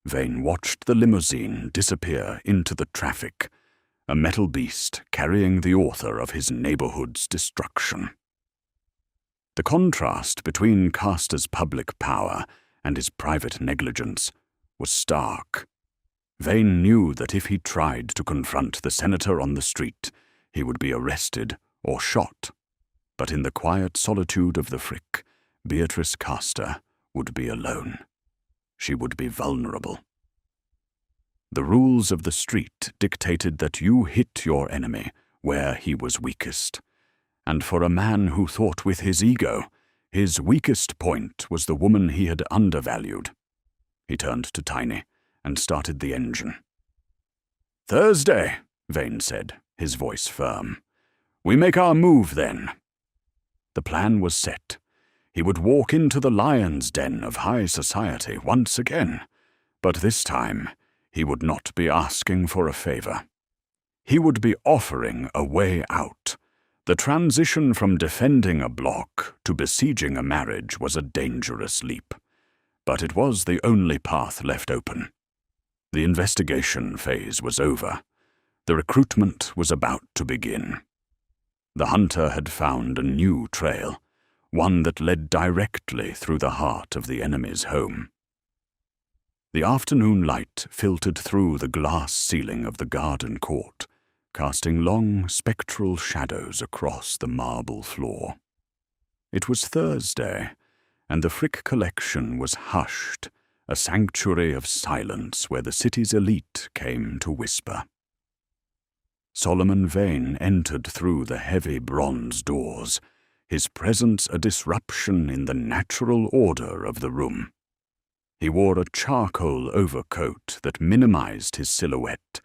Vane watched the limousine disappear into the traffic, a metal beast carrying the author of his neighborhood's destruction. The contrast between Castor's public power and his private negligence, was stark. Vane knew that if he tried to confront the senator on the street, he would be arrested or shot. But in the quiet solitude of the Frick, Beatrice Castor would be alone. She would be vulnerable. The rules of the street dictated that you hit your enemy where he was weakest. And for a man who thought with his ego, his weakest point was the woman he had undervalued. He turned to Tiny and started the engine. "Thursday," Vane said, his voice firm. "We make our move then." The plan was set. He would walk into the lion's den of high society once again, but this time he would not be asking for a favor. He would be offering a way out. The transition from defending a block to besieging a marriage was a dangerous leap, but it was the only path left open. The investigation phase was over. The recruitment was about to begin. The hunter had found a new trail, one that led directly through the heart of the enemy's home. The afternoon light filtered through the glass ceiling of the garden court, casting long, spectral shadows across the marble floor. It was Thursday, and the Frick collection was hushed, a sanctuary of silence where the city's elite came to whisper. Solomon Vane entered through the heavy bronze doors, his presence a disruption in the natural order of the room. He wore a charcoal overcoat that minimized his silhouette,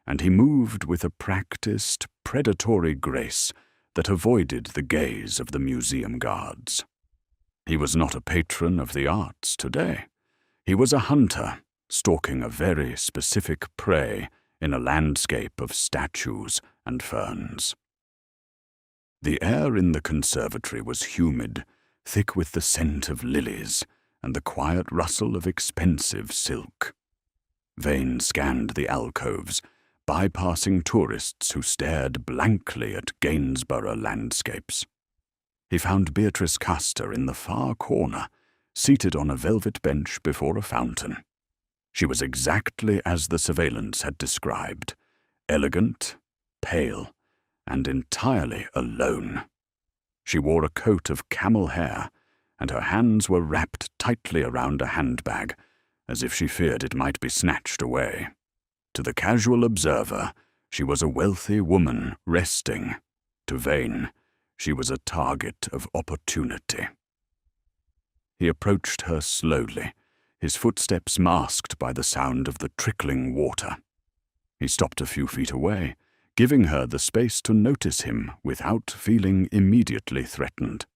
and he moved with a practiced, predatory grace that avoided the gaze of the museum guards. He was not a patron of the arts today. He was a hunter, stalking a very specific prey in a landscape of statues and ferns. The air in the conservatory was humid, thick with the scent of lilies and the quiet rustle of expensive silk. Vane scanned the alcoves, bypassing tourists who stared blankly at Gainsborough landscapes. He found Beatrice Castor in the far corner, seated on a velvet bench before a fountain. She was exactly as the surveillance had described, elegant, pale, and entirely alone. She wore a coat of camel hair, and her hands were wrapped tightly around a handbag, as if she feared it might be snatched away. To the casual observer, she was a wealthy woman resting. To Vane, she was a target of opportunity. He approached her slowly, his footsteps masked by the sound of the trickling water. He stopped a few feet away, giving her the space to notice him without feeling immediately threatened.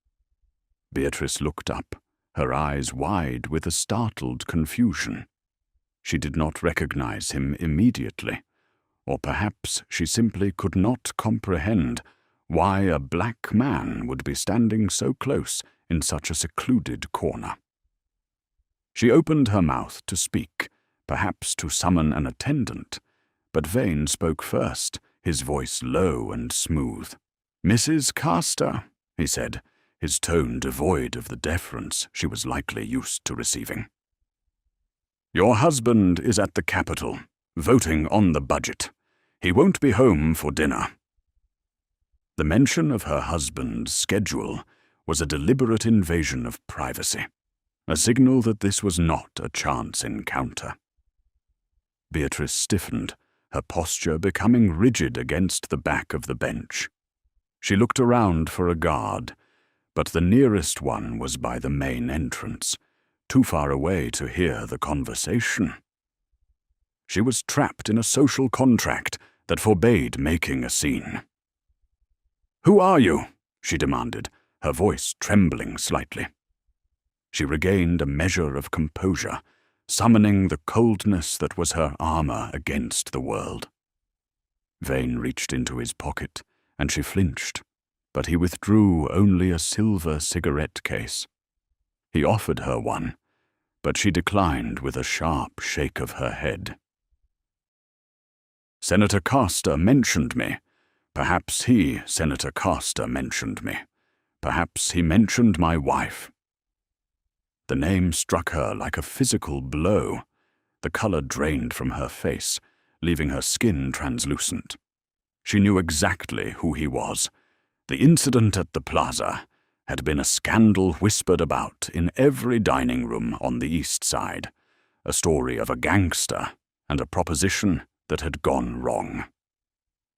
Beatrice looked up, her eyes wide with a startled confusion. She did not recognize him immediately, or perhaps she simply could not comprehend why a black man would be standing so close in such a secluded corner. She opened her mouth to speak, perhaps to summon an attendant, but Vane spoke first, his voice low and smooth. "Mrs. Castor," he said, his tone devoid of the deference she was likely used to receiving. "Your husband is at the Capitol, voting on the budget. He won't be home for dinner." The mention of her husband's schedule was a deliberate invasion of privacy, a signal that this was not a chance encounter. Beatrice stiffened, her posture becoming rigid against the back of the bench. She looked around for a guard, but the nearest one was by the main entrance, too far away to hear the conversation. She was trapped in a social contract that forbade making a scene. "Who are you?" she demanded, her voice trembling slightly. She regained a measure of composure, summoning the coldness that was her armor against the world. Vane reached into his pocket, and she flinched, but he withdrew only a silver cigarette case. He offered her one, but she declined with a sharp shake of her head. "Senator Castor mentioned me. Perhaps he, Senator Castor, mentioned me. Perhaps he mentioned my wife." The name struck her like a physical blow. The color drained from her face, leaving her skin translucent. She knew exactly who he was. The incident at the plaza had been a scandal whispered about in every dining room on the East Side, a story of a gangster and a proposition that had gone wrong.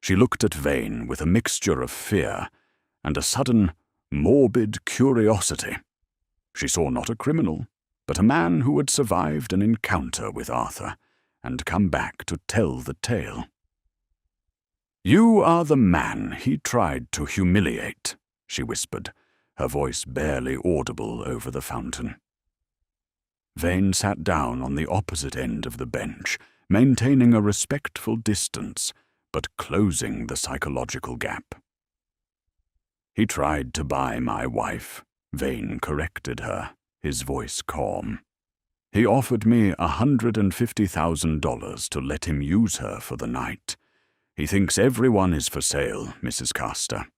She looked at Vane with a mixture of fear and a sudden, morbid curiosity. She saw not a criminal, but a man who had survived an encounter with Arthur and come back to tell the tale. "You are the man he tried to humiliate," she whispered, her voice barely audible over the fountain. Vane sat down on the opposite end of the bench, maintaining a respectful distance, but closing the psychological gap. "He tried to buy my wife," Vane corrected her, his voice calm. "He offered me $150,000 to let him use her for the night. He thinks everyone is for sale, Mrs. Carster.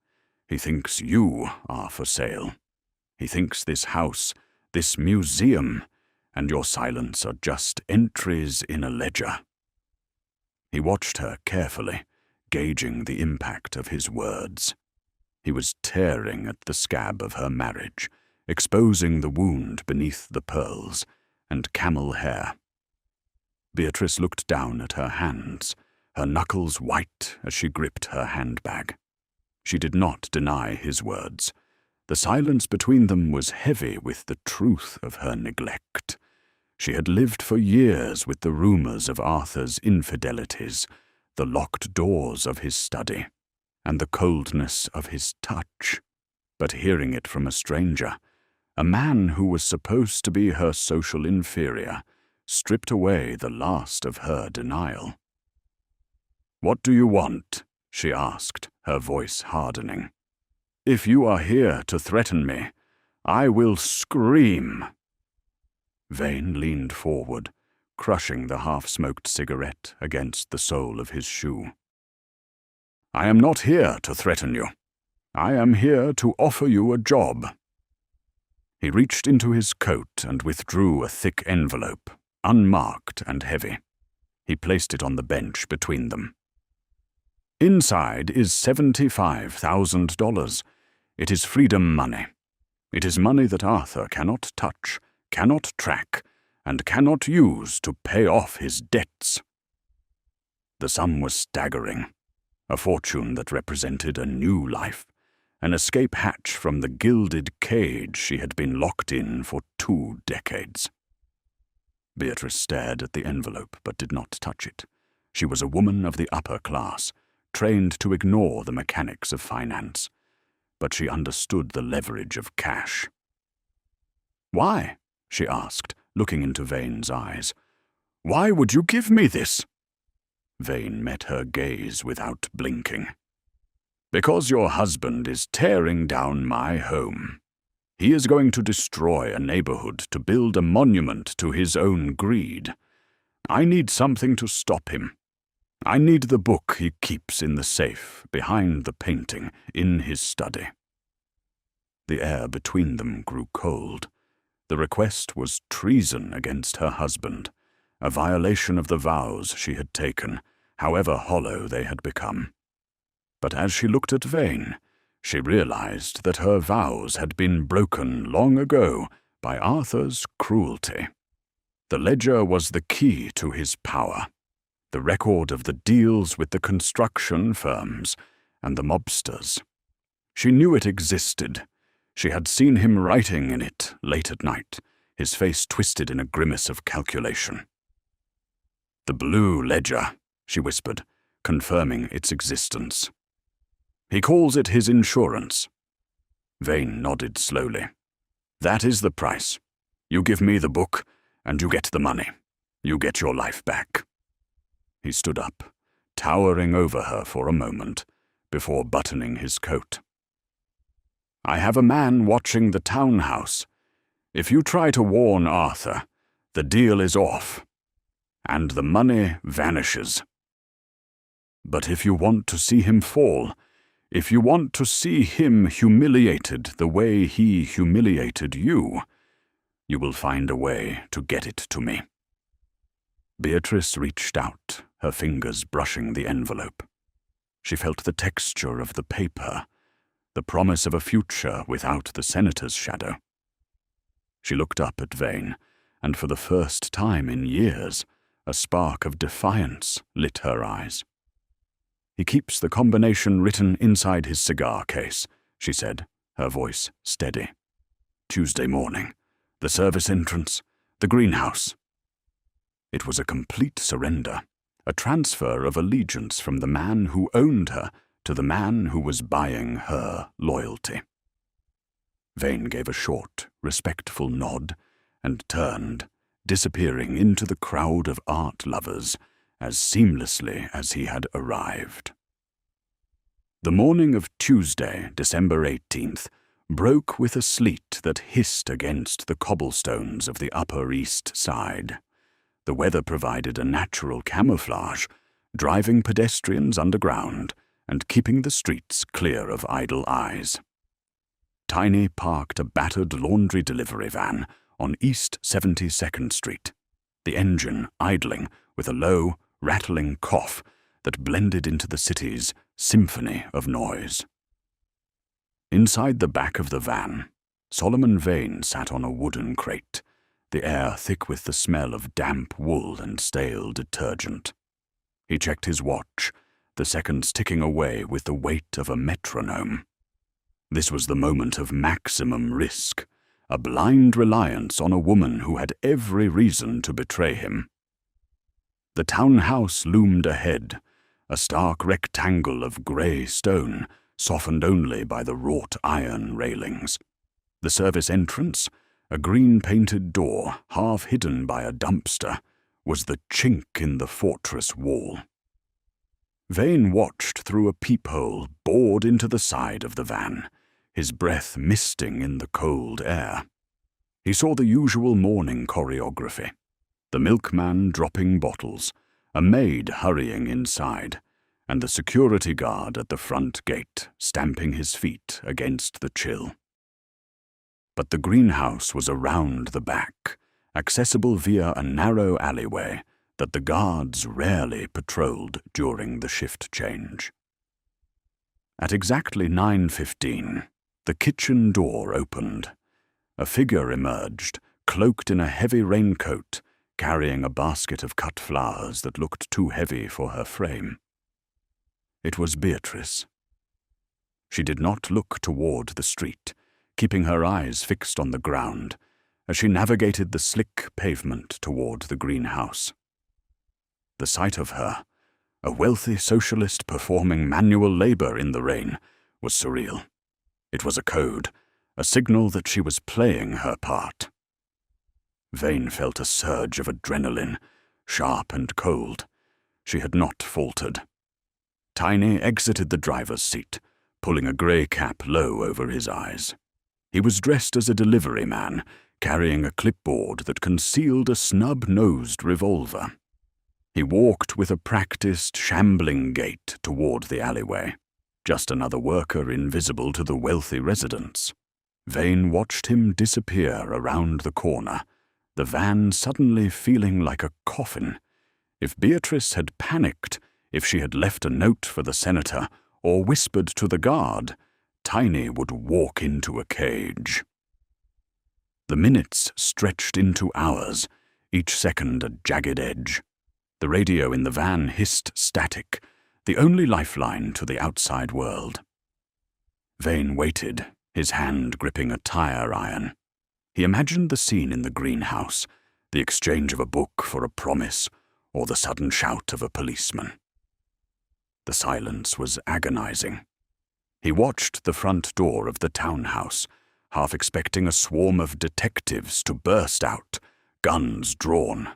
He thinks you are for sale. He thinks this house, this museum, and your silence are just entries in a ledger." He watched her carefully, gauging the impact of his words. He was tearing at the scab of her marriage, exposing the wound beneath the pearls and camel hair. Beatrice looked down at her hands, her knuckles white as she gripped her handbag. She did not deny his words. The silence between them was heavy with the truth of her neglect. She had lived for years with the rumors of Arthur's infidelities, the locked doors of his study, and the coldness of his touch. But hearing it from a stranger, a man who was supposed to be her social inferior, stripped away the last of her denial. "What do you want?" she asked, her voice hardening. "If you are here to threaten me, I will scream." Vane leaned forward, crushing the half-smoked cigarette against the sole of his shoe. "I am not here to threaten you. I am here to offer you a job." He reached into his coat and withdrew a thick envelope, unmarked and heavy. He placed it on the bench between them. "Inside is $75,000. It is freedom money. It is money that Arthur cannot touch, cannot track, and cannot use to pay off his debts." The sum was staggering, a fortune that represented a new life, an escape hatch from the gilded cage she had been locked in for 2 decades. Beatrice stared at the envelope but did not touch it. She was a woman of the upper class, trained to ignore the mechanics of finance, but she understood the leverage of cash. "Why?" she asked, looking into Vane's eyes. "Why would you give me this?" Vane met her gaze without blinking. "Because your husband is tearing down my home. He is going to destroy a neighborhood to build a monument to his own greed. I need something to stop him. I need the book he keeps in the safe, behind the painting, in his study." The air between them grew cold. The request was treason against her husband, a violation of the vows she had taken, however hollow they had become. But as she looked at Vane, she realized that her vows had been broken long ago by Arthur's cruelty. The ledger was the key to his power, the record of the deals with the construction firms and the mobsters. She knew it existed. She had seen him writing in it late at night, his face twisted in a grimace of calculation. "The blue ledger," she whispered, confirming its existence. "He calls it his insurance." Vane nodded slowly. "That is the price. You give me the book, and you get the money. You get your life back." He stood up, towering over her for a moment, before buttoning his coat. "I have a man watching the townhouse. If you try to warn Arthur, the deal is off, and the money vanishes. But if you want to see him fall, if you want to see him humiliated the way he humiliated you, You will find a way to get it to me." Beatrice reached out, her fingers brushing the envelope. She felt the texture of the paper, the promise of a future without the senator's shadow. She looked up at Vane, and for the first time in years, a spark of defiance lit her eyes. "He keeps the combination written inside his cigar case," she said, her voice steady. "Tuesday morning. The service entrance. The greenhouse." It was a complete surrender, a transfer of allegiance from the man who owned her to the man who was buying her loyalty. Vane gave a short, respectful nod and turned, disappearing into the crowd of art lovers as seamlessly as he had arrived. The morning of Tuesday, December 18th, broke with a sleet that hissed against the cobblestones of the Upper East Side. The weather provided a natural camouflage, driving pedestrians underground and keeping the streets clear of idle eyes. Tiny parked a battered laundry delivery van on East 72nd Street, the engine idling with a low, rattling cough that blended into the city's symphony of noise. Inside the back of the van, Solomon Vane sat on a wooden crate, the air thick with the smell of damp wool and stale detergent. He checked his watch, the seconds ticking away with the weight of a metronome. This was the moment of maximum risk, a blind reliance on a woman who had every reason to betray him. The townhouse loomed ahead, a stark rectangle of grey stone, softened only by the wrought iron railings. The service entrance, a green-painted door half hidden by a dumpster, was the chink in the fortress wall. Vane watched through a peephole bored into the side of the van, his breath misting in the cold air. He saw the usual morning choreography, the milkman dropping bottles, a maid hurrying inside, and the security guard at the front gate stamping his feet against the chill. But the greenhouse was around the back, accessible via a narrow alleyway that the guards rarely patrolled during the shift change. At exactly 9:15, the kitchen door opened. A figure emerged, cloaked in a heavy raincoat, carrying a basket of cut flowers that looked too heavy for her frame. It was Beatrice. She did not look toward the street, keeping her eyes fixed on the ground as she navigated the slick pavement toward the greenhouse. The sight of her, a wealthy socialist performing manual labor in the rain, was surreal. It was a code, a signal that she was playing her part. Vane felt a surge of adrenaline, sharp and cold. She had not faltered. Tiny exited the driver's seat, pulling a grey cap low over his eyes. He was dressed as a delivery man, carrying a clipboard that concealed a snub-nosed revolver. He walked with a practiced, shambling gait toward the alleyway, just another worker invisible to the wealthy residents. Vane watched him disappear around the corner, the van suddenly feeling like a coffin. If Beatrice had panicked, if she had left a note for the senator, or whispered to the guard, Tiny would walk into a cage. The minutes stretched into hours, each second a jagged edge. The radio in the van hissed static, the only lifeline to the outside world. Vane waited, his hand gripping a tire iron. He imagined the scene in the greenhouse, the exchange of a book for a promise, or the sudden shout of a policeman. The silence was agonizing. He watched the front door of the townhouse, half expecting a swarm of detectives to burst out, guns drawn.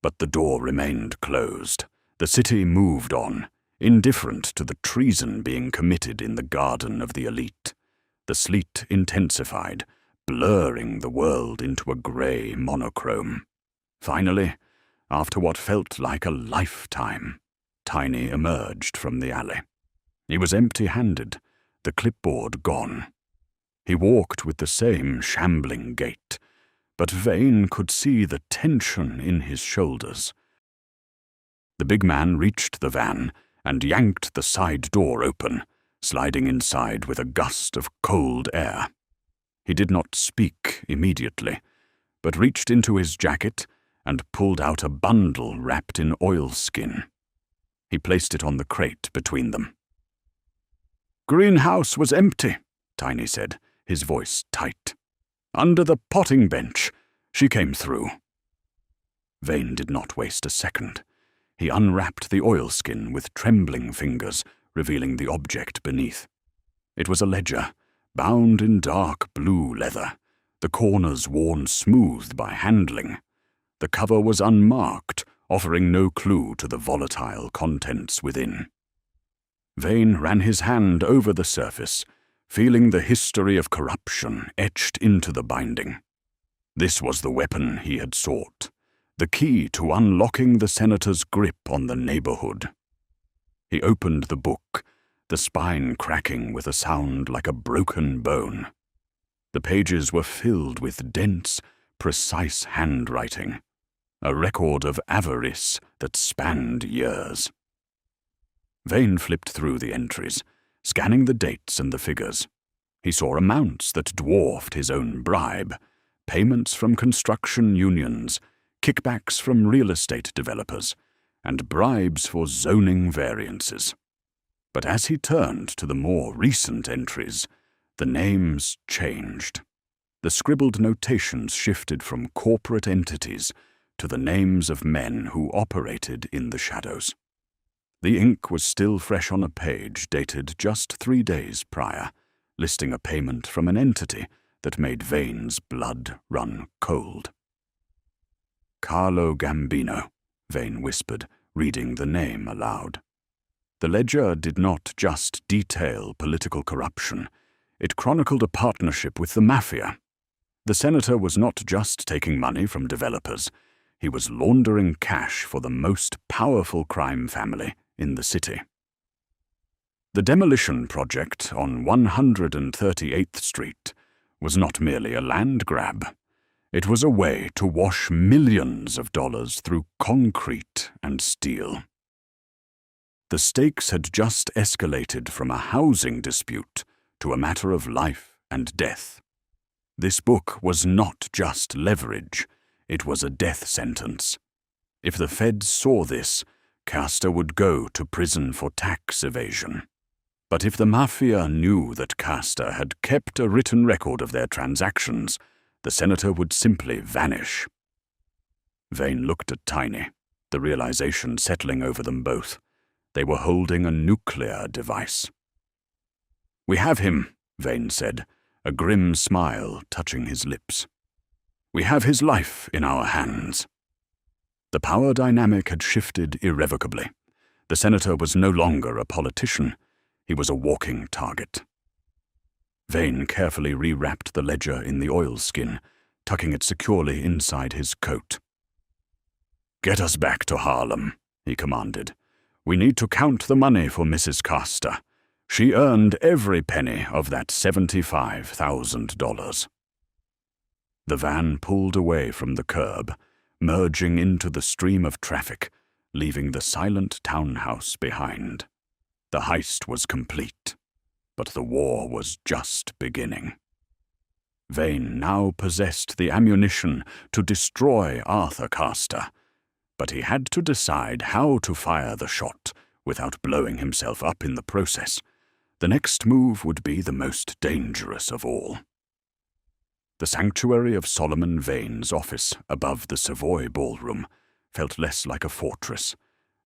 But the door remained closed. The city moved on, indifferent to the treason being committed in the garden of the elite. The sleet intensified, blurring the world into a grey monochrome. Finally, after what felt like a lifetime, Tiny emerged from the alley. He was empty-handed, the clipboard gone. He walked with the same shambling gait, but Vane could see the tension in his shoulders. The big man reached the van and yanked the side door open, sliding inside with a gust of cold air. He did not speak immediately, but reached into his jacket and pulled out a bundle wrapped in oilskin. He placed it on the crate between them. "Greenhouse was empty," Tiny said, his voice tight. "Under the potting bench. She came through." Vane did not waste a second. He unwrapped the oilskin with trembling fingers, revealing the object beneath. It was a ledger, bound in dark blue leather, the corners worn smooth by handling. The cover was unmarked, offering no clue to the volatile contents within. Vane ran his hand over the surface, feeling the history of corruption etched into the binding. This was the weapon he had sought, the key to unlocking the senator's grip on the neighborhood. He opened the book, the spine cracking with a sound like a broken bone. The pages were filled with dense, precise handwriting, a record of avarice that spanned years. Vane flipped through the entries, scanning the dates and the figures. He saw amounts that dwarfed his own bribe, payments from construction unions, kickbacks from real estate developers, and bribes for zoning variances. But as he turned to the more recent entries, the names changed. The scribbled notations shifted from corporate entities to the names of men who operated in the shadows. The ink was still fresh on a page dated just 3 days prior, listing a payment from an entity that made Vane's blood run cold. "Carlo Gambino," Vane whispered, reading the name aloud. The ledger did not just detail political corruption. It chronicled a partnership with the mafia. The senator was not just taking money from developers. He was laundering cash for the most powerful crime family in the city. The demolition project on 138th Street was not merely a land grab. It was a way to wash millions of dollars through concrete and steel. The stakes had just escalated from a housing dispute to a matter of life and death. This book was not just leverage, it was a death sentence. If the feds saw this, Castor would go to prison for tax evasion. But if the mafia knew that Castor had kept a written record of their transactions, the senator would simply vanish. Vane looked at Tiny, the realization settling over them both. They were holding a nuclear device. "We have him," Vane said, a grim smile touching his lips. "We have his life in our hands." The power dynamic had shifted irrevocably. The senator was no longer a politician. He was a walking target. Vane carefully rewrapped the ledger in the oilskin, tucking it securely inside his coat. "Get us back to Harlem," he commanded. "We need to count the money for Mrs. Castor. She earned every penny of that $75,000. The van pulled away from the curb, merging into the stream of traffic, leaving the silent townhouse behind. The heist was complete, but the war was just beginning. Vane now possessed the ammunition to destroy Arthur Castor, but he had to decide how to fire the shot without blowing himself up in the process. The next move would be the most dangerous of all. The sanctuary of Solomon Vane's office above the Savoy Ballroom felt less like a fortress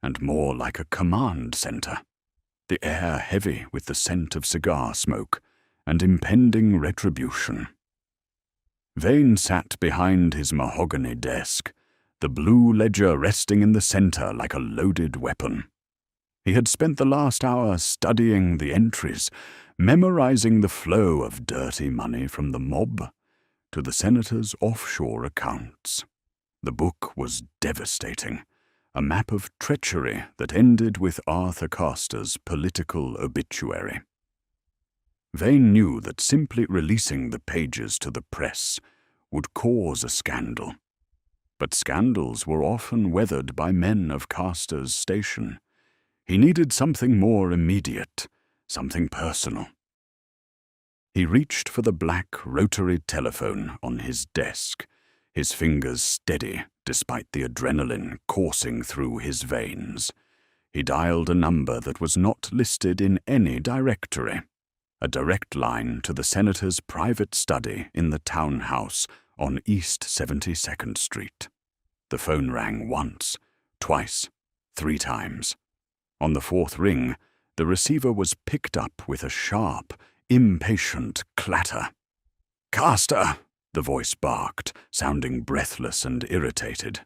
and more like a command center, the air heavy with the scent of cigar smoke and impending retribution. Vane sat behind his mahogany desk, the blue ledger resting in the center like a loaded weapon. He had spent the last hour studying the entries, memorizing the flow of dirty money from the mob to the senator's offshore accounts. The book was devastating, a map of treachery that ended with Arthur Castor's political obituary. Vane knew that simply releasing the pages to the press would cause a scandal. But scandals were often weathered by men of Castor's station. He needed something more immediate, something personal. He reached for the black rotary telephone on his desk, his fingers steady despite the adrenaline coursing through his veins. He dialed a number that was not listed in any directory, a direct line to the senator's private study in the townhouse on East 72nd Street. The phone rang once, twice, 3 times. On the 4th ring, the receiver was picked up with a sharp, impatient clatter. "Castor!" the voice barked, sounding breathless and irritated.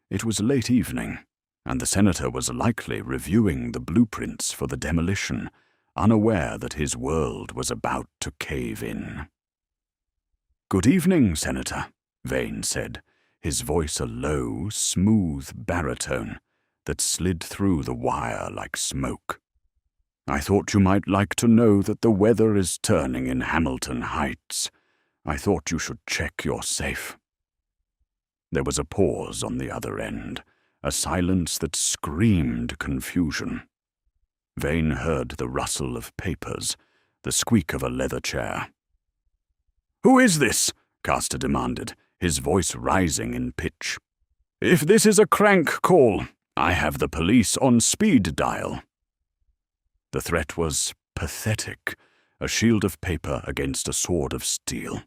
It was late evening, and the senator was likely reviewing the blueprints for the demolition, unaware that his world was about to cave in. "Good evening, Senator," Vane said, his voice a low, smooth baritone that slid through the wire like smoke. "I thought you might like to know that the weather is turning in Hamilton Heights. I thought you should check your safe." There was a pause on the other end, a silence that screamed confusion. Vane heard the rustle of papers, the squeak of a leather chair. "Who is this?" Castor demanded, his voice rising in pitch. "If this is a crank call, I have the police on speed dial." The threat was pathetic, a shield of paper against a sword of steel.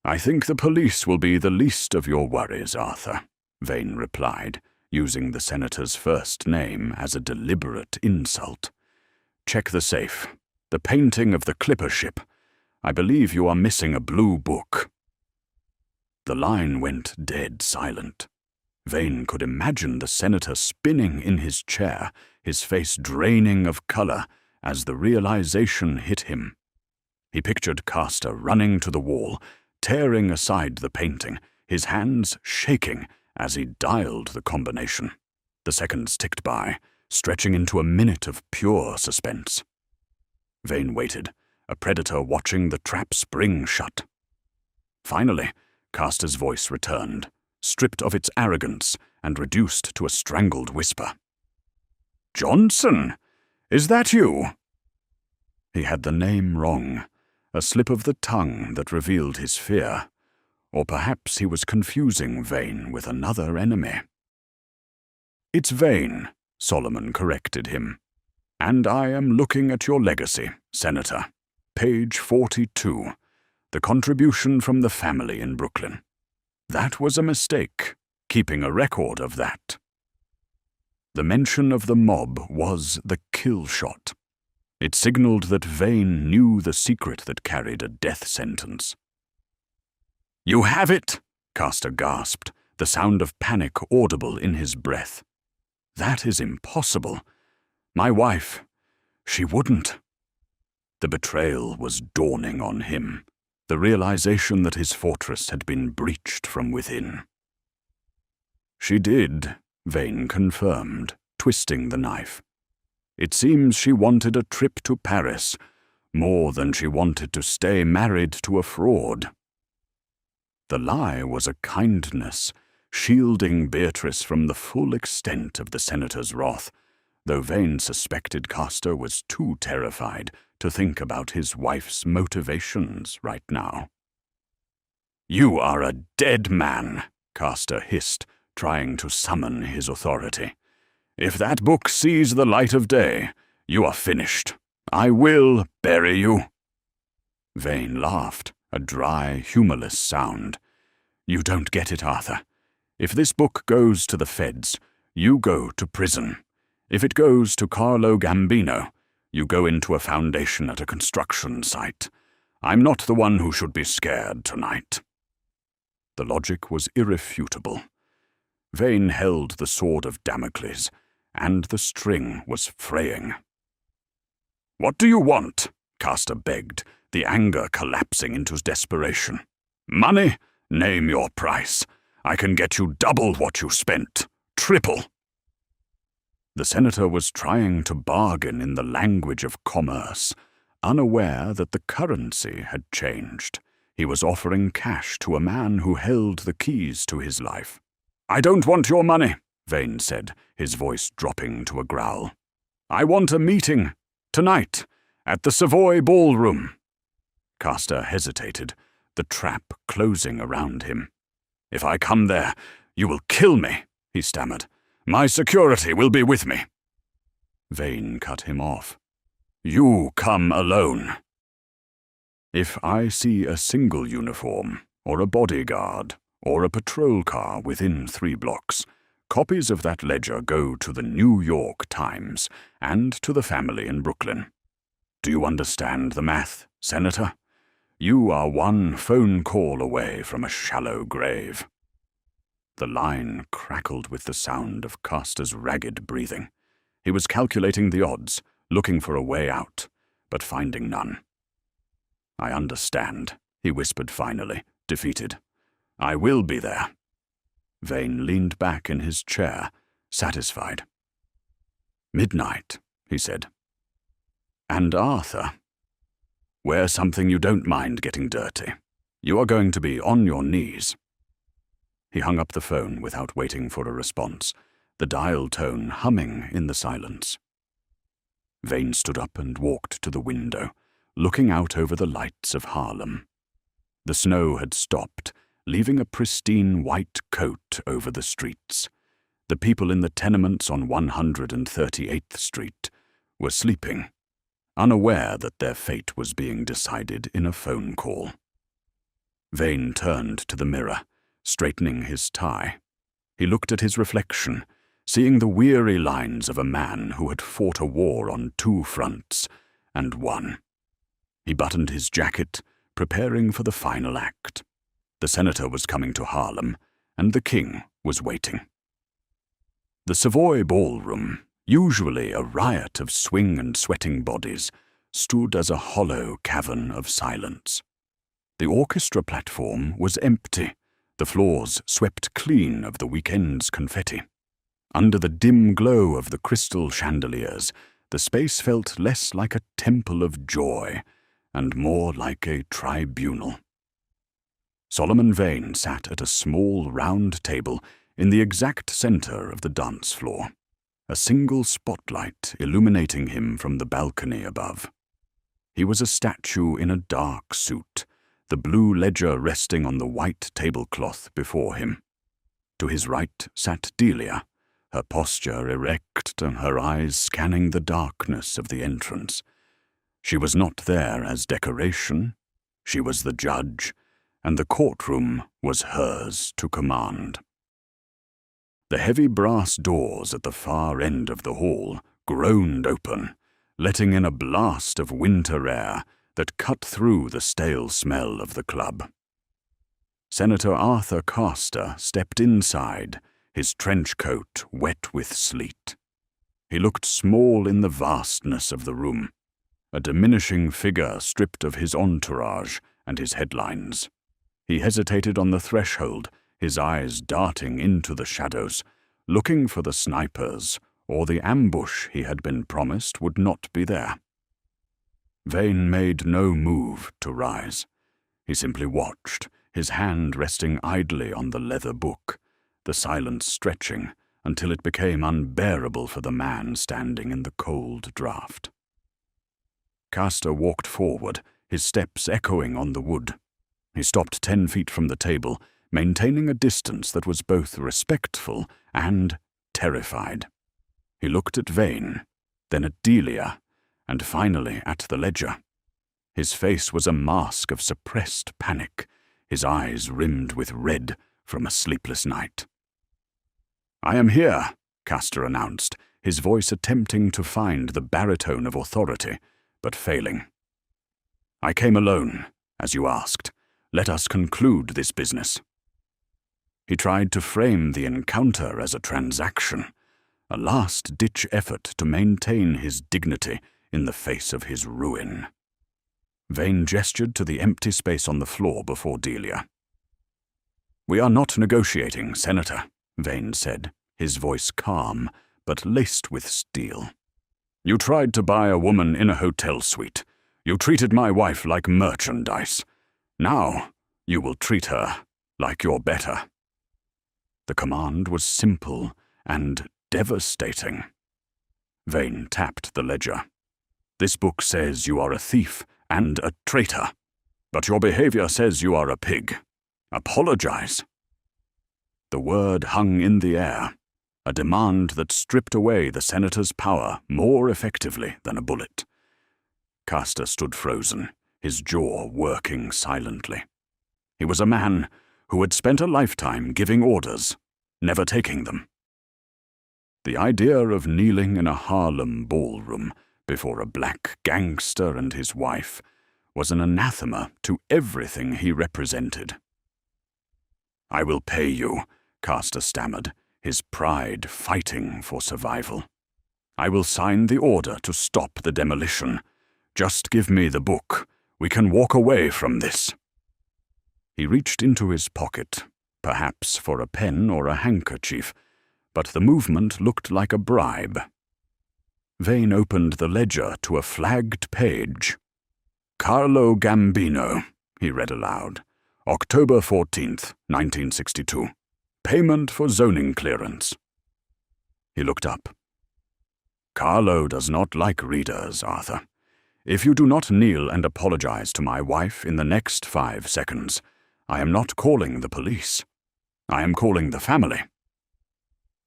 "I think the police will be the least of your worries, Arthur," Vane replied, using the senator's first name as a deliberate insult. "Check the safe. The painting of the clipper ship. I believe you are missing a blue book." The line went dead silent. Vane could imagine the senator spinning in his chair, his face draining of color as the realization hit him. He pictured Castor running to the wall, tearing aside the painting, his hands shaking as he dialed the combination. The seconds ticked by, stretching into a minute of pure suspense. Vane waited, a predator watching the trap spring shut. Finally, Castor's voice returned, stripped of its arrogance and reduced to a strangled whisper. "Johnson, is that you?" He had the name wrong, a slip of the tongue that revealed his fear. Or perhaps he was confusing Vane with another enemy. "It's Vane," Solomon corrected him. "And I am looking at your legacy, Senator. Page 42, the contribution from the family in Brooklyn. That was a mistake, keeping a record of that." The mention of the mob was the kill shot. It signaled that Vane knew the secret that carried a death sentence. "You have it!" Castor gasped, the sound of panic audible in his breath. "That is impossible. My wife, she wouldn't." The betrayal was dawning on him, the realization that his fortress had been breached from within. "She did," Vane confirmed, twisting the knife. "It seems she wanted a trip to Paris, more than she wanted to stay married to a fraud." The lie was a kindness, shielding Beatrice from the full extent of the senator's wrath, though Vane suspected Castor was too terrified to think about his wife's motivations right now. "You are a dead man," Castor hissed, trying to summon his authority. "If that book sees the light of day, you are finished. I will bury you." Vane laughed, a dry, humorless sound. "You don't get it, Arthur. If this book goes to the feds, you go to prison. If it goes to Carlo Gambino, you go into a foundation at a construction site. I'm not the one who should be scared tonight." The logic was irrefutable. Vane held the sword of Damocles, and the string was fraying. "What do you want?" Castor begged, the anger collapsing into desperation. "Money? Name your price. I can get you double what you spent. Triple." The senator was trying to bargain in the language of commerce, unaware that the currency had changed. He was offering cash to a man who held the keys to his life. "I don't want your money," Vane said, his voice dropping to a growl. "I want a meeting, tonight, at the Savoy Ballroom." Castor hesitated, the trap closing around him. "If I come there, you will kill me," he stammered. "My security will be with me." Vane cut him off. "You come alone." "If I see a single uniform, or a bodyguard, or a patrol car within 3 blocks, copies of that ledger go to the New York Times and to the family in Brooklyn. Do you understand the math, Senator? You are 1 phone call away from a shallow grave." The line crackled with the sound of Castor's ragged breathing. He was calculating the odds, looking for a way out, but finding none. "I understand," he whispered finally, defeated. "I will be there." Vane leaned back in his chair, satisfied. "Midnight," he said. "And Arthur. Wear something you don't mind getting dirty. You are going to be on your knees." He hung up the phone without waiting for a response, the dial tone humming in the silence. Vane stood up and walked to the window, looking out over the lights of Harlem. The snow had stopped, leaving a pristine white coat over the streets. The people in the tenements on 138th Street were sleeping, unaware that their fate was being decided in a phone call. Vane turned to the mirror, straightening his tie. He looked at his reflection, seeing the weary lines of a man who had fought a war on 2 fronts and won. He buttoned his jacket, preparing for the final act. The senator was coming to Harlem, and the king was waiting. The Savoy Ballroom, usually a riot of swing and sweating bodies, stood as a hollow cavern of silence. The orchestra platform was empty, the floors swept clean of the weekend's confetti. Under the dim glow of the crystal chandeliers, the space felt less like a temple of joy and more like a tribunal. Solomon Vane sat at a small round table in the exact center of the dance floor, a single spotlight illuminating him from the balcony above. He was a statue in a dark suit, the blue ledger resting on the white tablecloth before him. To his right sat Delia, her posture erect and her eyes scanning the darkness of the entrance. She was not there as decoration. She was the judge, and the courtroom was hers to command. The heavy brass doors at the far end of the hall groaned open, letting in a blast of winter air that cut through the stale smell of the club. Senator Arthur Castor stepped inside, his trench coat wet with sleet. He looked small in the vastness of the room, a diminishing figure stripped of his entourage and his headlines. He hesitated on the threshold, his eyes darting into the shadows, looking for the snipers or the ambush he had been promised would not be there. Vane made no move to rise. He simply watched, his hand resting idly on the leather book, the silence stretching until it became unbearable for the man standing in the cold draught. Castor walked forward, his steps echoing on the wood. He stopped 10 feet from the table, maintaining a distance that was both respectful and terrified. He looked at Vane, then at Delia, and finally at the ledger. His face was a mask of suppressed panic, his eyes rimmed with red from a sleepless night. "I am here," Castor announced, his voice attempting to find the baritone of authority, but failing. "I came alone, as you asked. Let us conclude this business." He tried to frame the encounter as a transaction, a last-ditch effort to maintain his dignity in the face of his ruin. Vane gestured to the empty space on the floor before Delia. "We are not negotiating, Senator," Vane said, his voice calm but laced with steel. "You tried to buy a woman in a hotel suite. You treated my wife like merchandise. Now you will treat her like you're better." The command was simple and devastating. Vane tapped the ledger. "This book says you are a thief and a traitor, but your behavior says you are a pig. Apologize." The word hung in the air, a demand that stripped away the senator's power more effectively than a bullet. Castor stood frozen, his jaw working silently. He was a man who had spent a lifetime giving orders, never taking them. The idea of kneeling in a Harlem ballroom before a black gangster and his wife was an anathema to everything he represented. "I will pay you," Castor stammered, his pride fighting for survival. "I will sign the order to stop the demolition. Just give me the book. We can walk away from this." He reached into his pocket, perhaps for a pen or a handkerchief, but the movement looked like a bribe. Vane opened the ledger to a flagged page. "Carlo Gambino," he read aloud. "October 14th, 1962. Payment for zoning clearance." He looked up. "Carlo does not like readers, Arthur. If you do not kneel and apologize to my wife in the next 5 seconds, I am not calling the police. I am calling the family."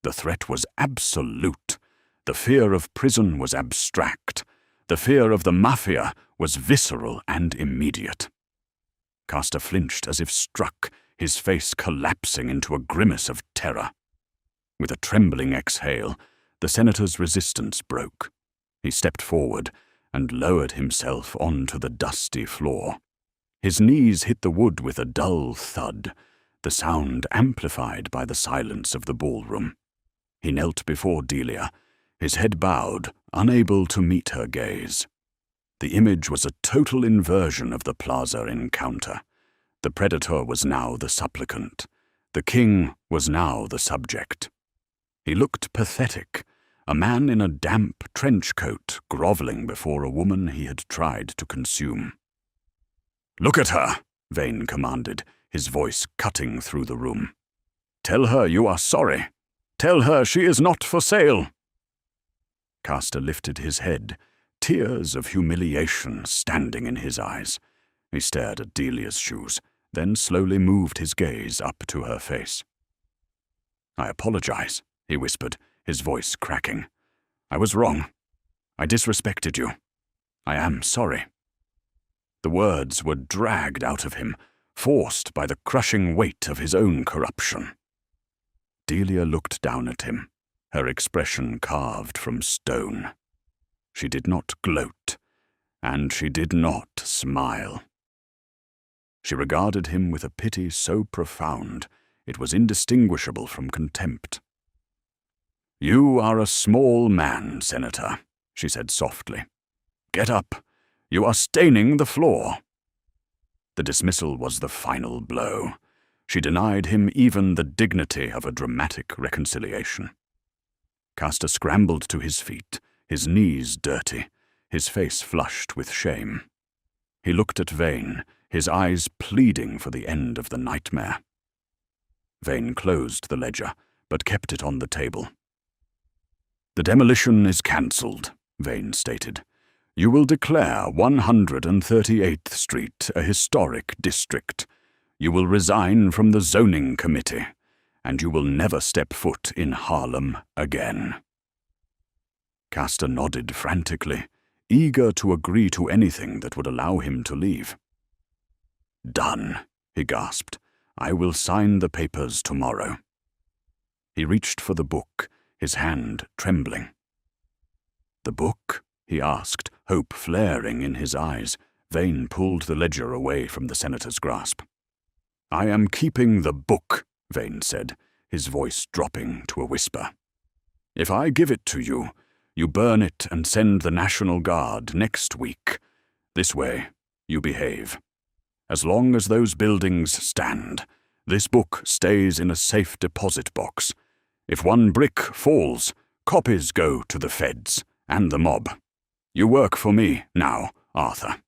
The threat was absolute. The fear of prison was abstract. The fear of the mafia was visceral and immediate. Castor flinched as if struck, his face collapsing into a grimace of terror. With a trembling exhale, the senator's resistance broke. He stepped forward and lowered himself onto the dusty floor. His knees hit the wood with a dull thud, the sound amplified by the silence of the ballroom. He knelt before Delia, his head bowed, unable to meet her gaze. The image was a total inversion of the plaza encounter. The predator was now the supplicant. The king was now the subject. He looked pathetic, a man in a damp trench coat groveling before a woman he had tried to consume. "Look at her," Vane commanded, his voice cutting through the room. "Tell her you are sorry. Tell her she is not for sale." Castor lifted his head, tears of humiliation standing in his eyes. He stared at Delia's shoes, then slowly moved his gaze up to her face. "I apologize," he whispered, his voice cracking. "I was wrong. I disrespected you. I am sorry." The words were dragged out of him, forced by the crushing weight of his own corruption. Delia looked down at him, her expression carved from stone. She did not gloat, and she did not smile. She regarded him with a pity so profound it was indistinguishable from contempt. "You are a small man, Senator," she said softly. "Get up. You are staining the floor." The dismissal was the final blow. She denied him even the dignity of a dramatic reconciliation. Castor scrambled to his feet, his knees dirty, his face flushed with shame. He looked at Vane, his eyes pleading for the end of the nightmare. Vane closed the ledger, but kept it on the table. "The demolition is cancelled," Vane stated. "You will declare 138th Street a historic district. You will resign from the zoning committee, and you will never step foot in Harlem again." Castor nodded frantically, eager to agree to anything that would allow him to leave. "Done," he gasped. "I will sign the papers tomorrow." He reached for the book, his hand trembling. "The book?" he asked, hope flaring in his eyes. Vane pulled the ledger away from the senator's grasp. "I am keeping the book," Vane said, his voice dropping to a whisper. "If I give it to you, you burn it and send the National Guard next week. This way, you behave. As long as those buildings stand, this book stays in a safe deposit box. If one brick falls, copies go to the feds and the mob. You work for me now, Arthur."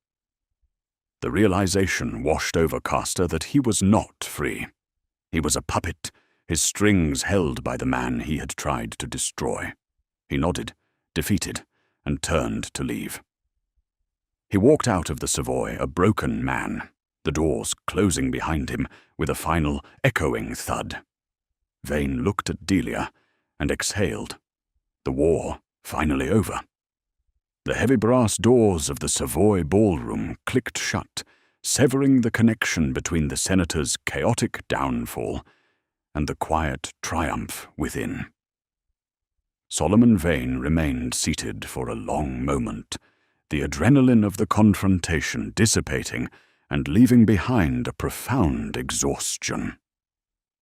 The realization washed over Castor that he was not free. He was a puppet, his strings held by the man he had tried to destroy. He nodded, defeated, and turned to leave. He walked out of the Savoy a broken man, the doors closing behind him with a final echoing thud. Vane looked at Delia and exhaled. The war finally over. The heavy brass doors of the Savoy ballroom clicked shut, severing the connection between the senator's chaotic downfall and the quiet triumph within. Solomon Vane remained seated for a long moment, the adrenaline of the confrontation dissipating and leaving behind a profound exhaustion.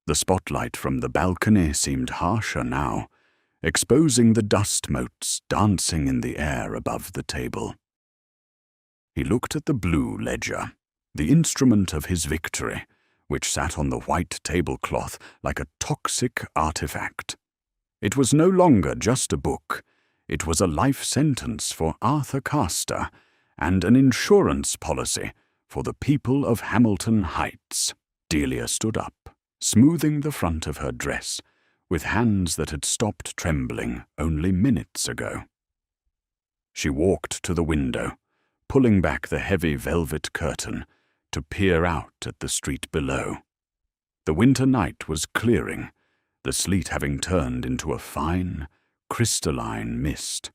The spotlight from the balcony seemed harsher now, exposing the dust motes dancing in the air above the table. He looked at the blue ledger, the instrument of his victory, which sat on the white tablecloth like a toxic artifact. It was no longer just a book. It was a life sentence for Arthur Castor and an insurance policy for the people of Hamilton Heights. Delia stood up, smoothing the front of her dress, with hands that had stopped trembling only minutes ago. She walked to the window, pulling back the heavy velvet curtain to peer out at the street below. The winter night was clearing, the sleet having turned into a fine, crystalline mist.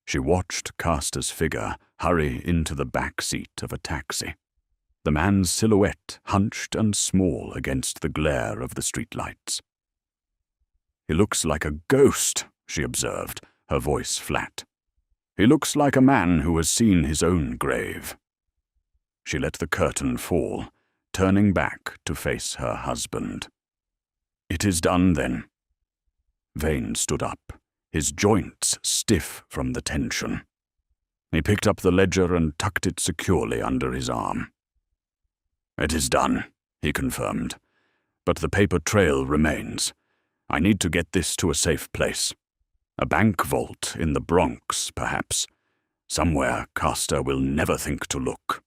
She watched Castor's figure hurry into the back seat of a taxi, the man's silhouette hunched and small against the glare of the streetlights. "He looks like a ghost," she observed, her voice flat. "He looks like a man who has seen his own grave." She let the curtain fall, turning back to face her husband. "It is done, then." Vane stood up, his joints stiff from the tension. He picked up the ledger and tucked it securely under his arm. "It is done," he confirmed, "but the paper trail remains. I need to get this to a safe place. A bank vault in the Bronx, perhaps. Somewhere Castor will never think to look."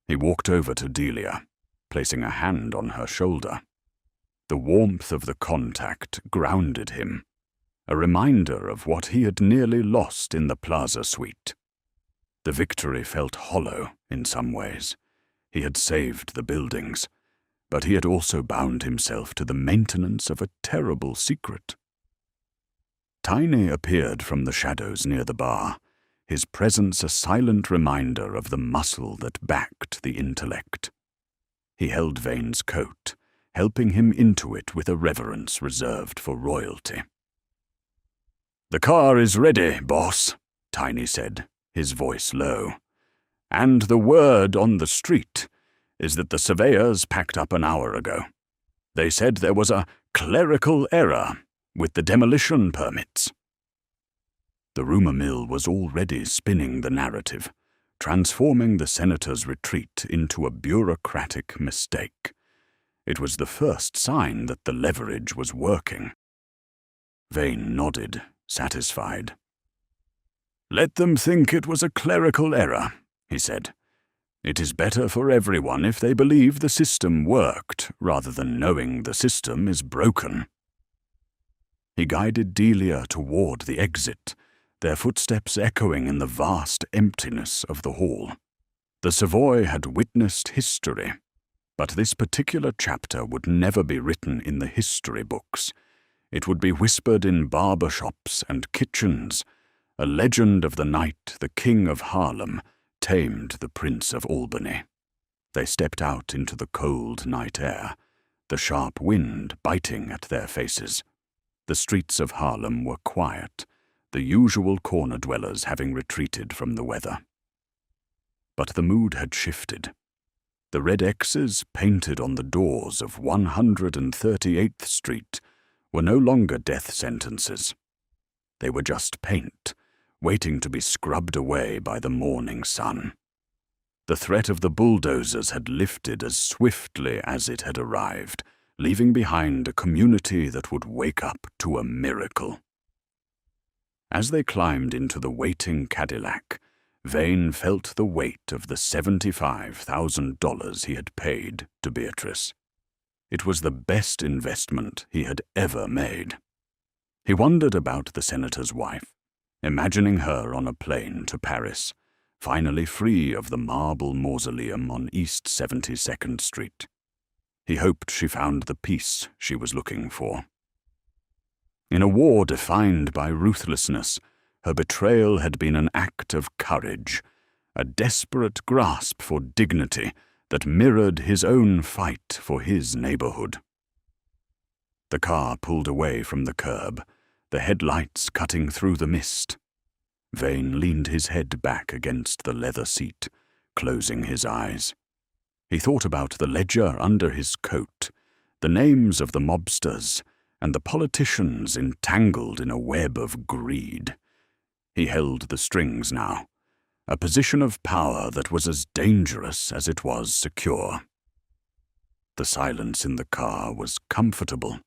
He walked over to Delia, placing a hand on her shoulder. The warmth of the contact grounded him, a reminder of what he had nearly lost in the Plaza Suite. The victory felt hollow in some ways. He had saved the buildings, but he had also bound himself to the maintenance of a terrible secret. Tiny appeared from the shadows near the bar, his presence a silent reminder of the muscle that backed the intellect. He held Vane's coat, helping him into it with a reverence reserved for royalty. "The car is ready, boss," Tiny said, his voice low. "And the word on the street is that the surveyors packed up an hour ago. They said there was a clerical error with the demolition permits." The rumor mill was already spinning the narrative, transforming the senator's retreat into a bureaucratic mistake. It was the first sign that the leverage was working. Vane nodded, satisfied. "Let them think it was a clerical error," he said. "It is better for everyone if they believe the system worked, rather than knowing the system is broken." He guided Delia toward the exit, their footsteps echoing in the vast emptiness of the hall. The Savoy had witnessed history, but this particular chapter would never be written in the history books. It would be whispered in barber shops and kitchens, a legend of the night the King of Harlem tamed the Prince of Albany. They stepped out into the cold night air, the sharp wind biting at their faces. The streets of Harlem were quiet, the usual corner dwellers having retreated from the weather. But the mood had shifted. The red X's painted on the doors of 138th Street were no longer death sentences. They were just paint, waiting to be scrubbed away by the morning sun. The threat of the bulldozers had lifted as swiftly as it had arrived, leaving behind a community that would wake up to a miracle. As they climbed into the waiting Cadillac, Vane felt the weight of the $75,000 he had paid to Beatrice. It was the best investment he had ever made. He wondered about the senator's wife, imagining her on a plane to Paris, finally free of the marble mausoleum on East 72nd Street. He hoped she found the peace she was looking for. In a war defined by ruthlessness, her betrayal had been an act of courage, a desperate grasp for dignity that mirrored his own fight for his neighborhood. The car pulled away from the curb, the headlights cutting through the mist. Vane leaned his head back against the leather seat, closing his eyes. He thought about the ledger under his coat, the names of the mobsters, and the politicians entangled in a web of greed. He held the strings now, a position of power that was as dangerous as it was secure. The silence in the car was comfortable,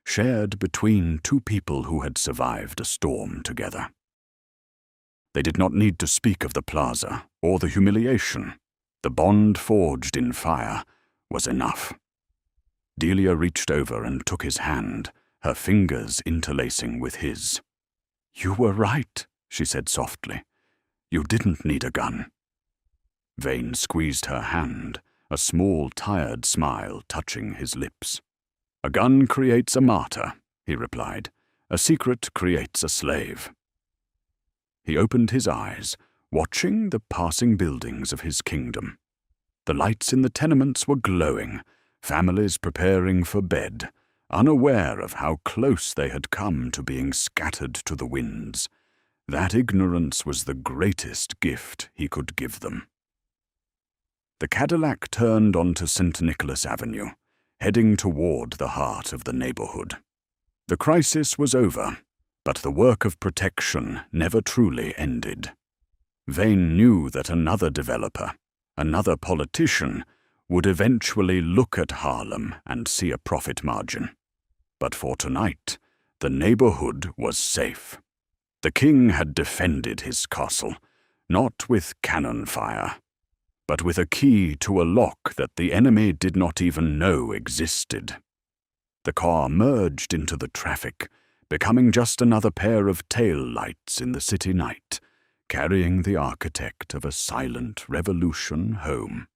shared between two people who had survived a storm together. They did not need to speak of the plaza or the humiliation. The bond forged in fire was enough. Delia reached over and took his hand, her fingers interlacing with his. "You were right," she said softly. "You didn't need a gun." Vane squeezed her hand, a small, tired smile touching his lips. "A gun creates a martyr," he replied. "A secret creates a slave." He opened his eyes, watching the passing buildings of his kingdom. The lights in the tenements were glowing, families preparing for bed, unaware of how close they had come to being scattered to the winds. That ignorance was the greatest gift he could give them. The Cadillac turned onto St. Nicholas Avenue, heading toward the heart of the neighborhood. The crisis was over, but the work of protection never truly ended. Vane knew that another developer, another politician, would eventually look at Harlem and see a profit margin. But for tonight, the neighborhood was safe. The king had defended his castle, not with cannon fire, but with a key to a lock that the enemy did not even know existed. The car merged into the traffic, becoming just another pair of tail lights in the city night, carrying the architect of a silent revolution home.